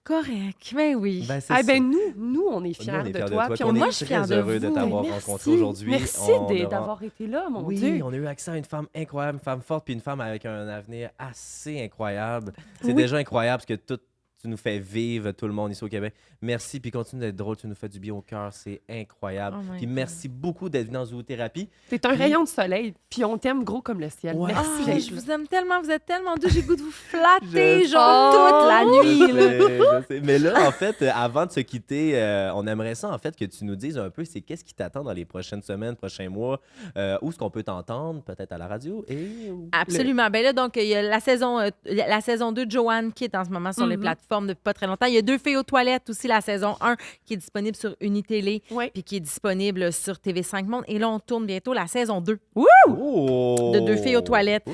Correct, mais oui. Ben, c'est Ah ça. ben nous on est fiers Nous, on est de fiers toi. Puis on on est moi, est je suis très fière de heureux de vous. t'avoir Merci. rencontré aujourd'hui. Merci On aura- d'avoir été là, mon Oui, Dieu. on a eu accès à une femme incroyable, une femme forte, puis une femme avec un avenir assez incroyable. C'est Oui. déjà incroyable parce que tu nous fais vivre tout le monde ici au Québec. Merci, puis continue d'être drôle, tu nous fais du bien au cœur, c'est incroyable. Oh my Puis God. merci beaucoup d'être venu en zoothérapie. T'es un Puis- rayon de soleil, puis on t'aime gros comme le ciel. Ouais. Ah, Merci d'être je là. vous aime tellement, vous êtes tellement doux, j'ai le goût de vous flatter, Je genre sais. toute la nuit. Là. Je sais. Mais là, en fait, avant de se quitter, on aimerait ça, en fait, que tu nous dises un peu, c'est qu'est-ce qui t'attend dans les prochaines semaines, prochains mois, où est-ce qu'on peut t'entendre, peut-être à la radio et... Absolument. Ben là, donc, il y a la saison 2 de Joanne qui est en ce moment sur les plateformes depuis pas très longtemps. Il y a 2 filles aux toilettes aussi, la saison 1 qui est disponible sur Unitélé Ouais. puis qui est disponible sur TV5 Monde. Et là, on tourne bientôt la saison 2 Oh! de 2 filles aux toilettes.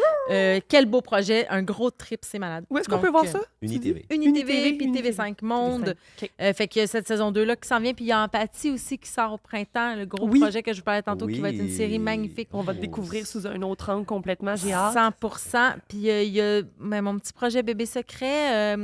Quel beau projet. Un gros trip, c'est malade. Où est-ce qu'on Donc, peut voir ça? UniTV. UniTV puis TV5 Monde. OK. Fait que cette saison 2-là qui s'en vient. Puis il y a Empathie aussi qui sort au printemps. Le gros Oui. projet que je vous parlais tantôt qui va être une série Oui. magnifique. On va te découvrir sous un autre angle complètement. J'ai hâte. 100%. Puis il y a mon petit projet Bébé Secret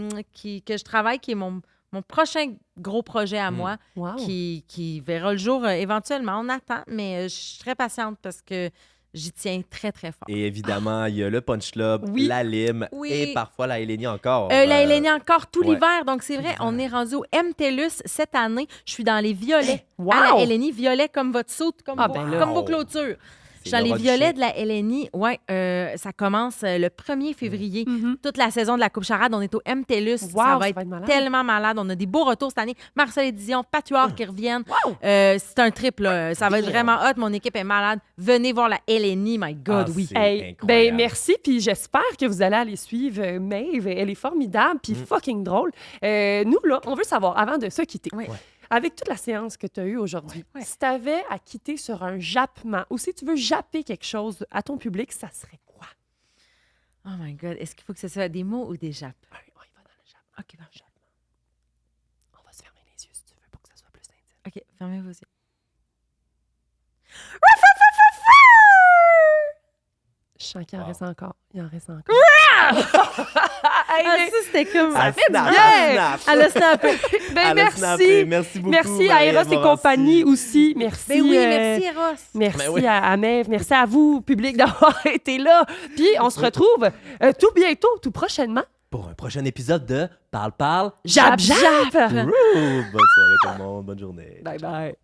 que je travaille, qui est mon prochain gros projet à moi, Wow. qui verra le jour éventuellement. On attend, mais je suis très patiente parce que j'y tiens très, très fort. Et évidemment, il y a le Punch Club, Oui. la Lime Oui. et parfois la Hélénie encore. La Hélénie encore tout ouais. l'hiver. Donc, c'est vrai, on est rendu au MTELUS cette année. Je suis dans les violets. Wow! À la Hélénie, violet comme votre saute, comme, Ah, vos, ben là. comme vos clôtures. Je suis dans les violets de la Hélénie. Ouais, ça commence le 1er février. Mhm. Toute la saison de la Coupe Charade, on est au MTELUS. Wow, ça va être malade. tellement malade. On a des beaux retours cette année. Marcel et Dion, Patuard qui reviennent. C'est un trip, là. Ça va être vraiment hot. Mon équipe est malade. Venez voir la Hélénie, my God, Ah, oui. c'est Hey, incroyable. ben merci, puis j'espère que vous allez aller suivre Maeve. Elle est formidable, puis fucking drôle. Nous, là, on veut savoir, avant de se quitter, Oui. avec toute la séance que tu as eue aujourd'hui, Ouais. si tu avais à quitter sur un jappement, ou si tu veux japper quelque chose à ton public, ça serait quoi? Oh my God. Est-ce qu'il faut que ce soit des mots ou des jappes? On y va dans le jappement. OK, bon. On va se fermer les yeux si tu veux pour que ça soit plus intime. OK, fermez vos yeux. Je sens qu'il en Wow. reste encore. Il en reste encore. Hey, Ah, mais- ça, c'était comme... Ça fait du snap, bien. ça snap. Elle a snappé. ben, Elle a merci. snappé. Merci beaucoup. Merci à Marie-Ève Eros et Morancy. compagnie aussi. Merci. Ben oui, merci, Eros. Merci Ben oui. à Maeve. Merci à vous, public, d'avoir été là. Puis on se retrouve tout bientôt, tout prochainement. Pour un prochain épiside de Parle. Jap, jap! Bonne soirée tout le monde. Bonne journée. Bye bye.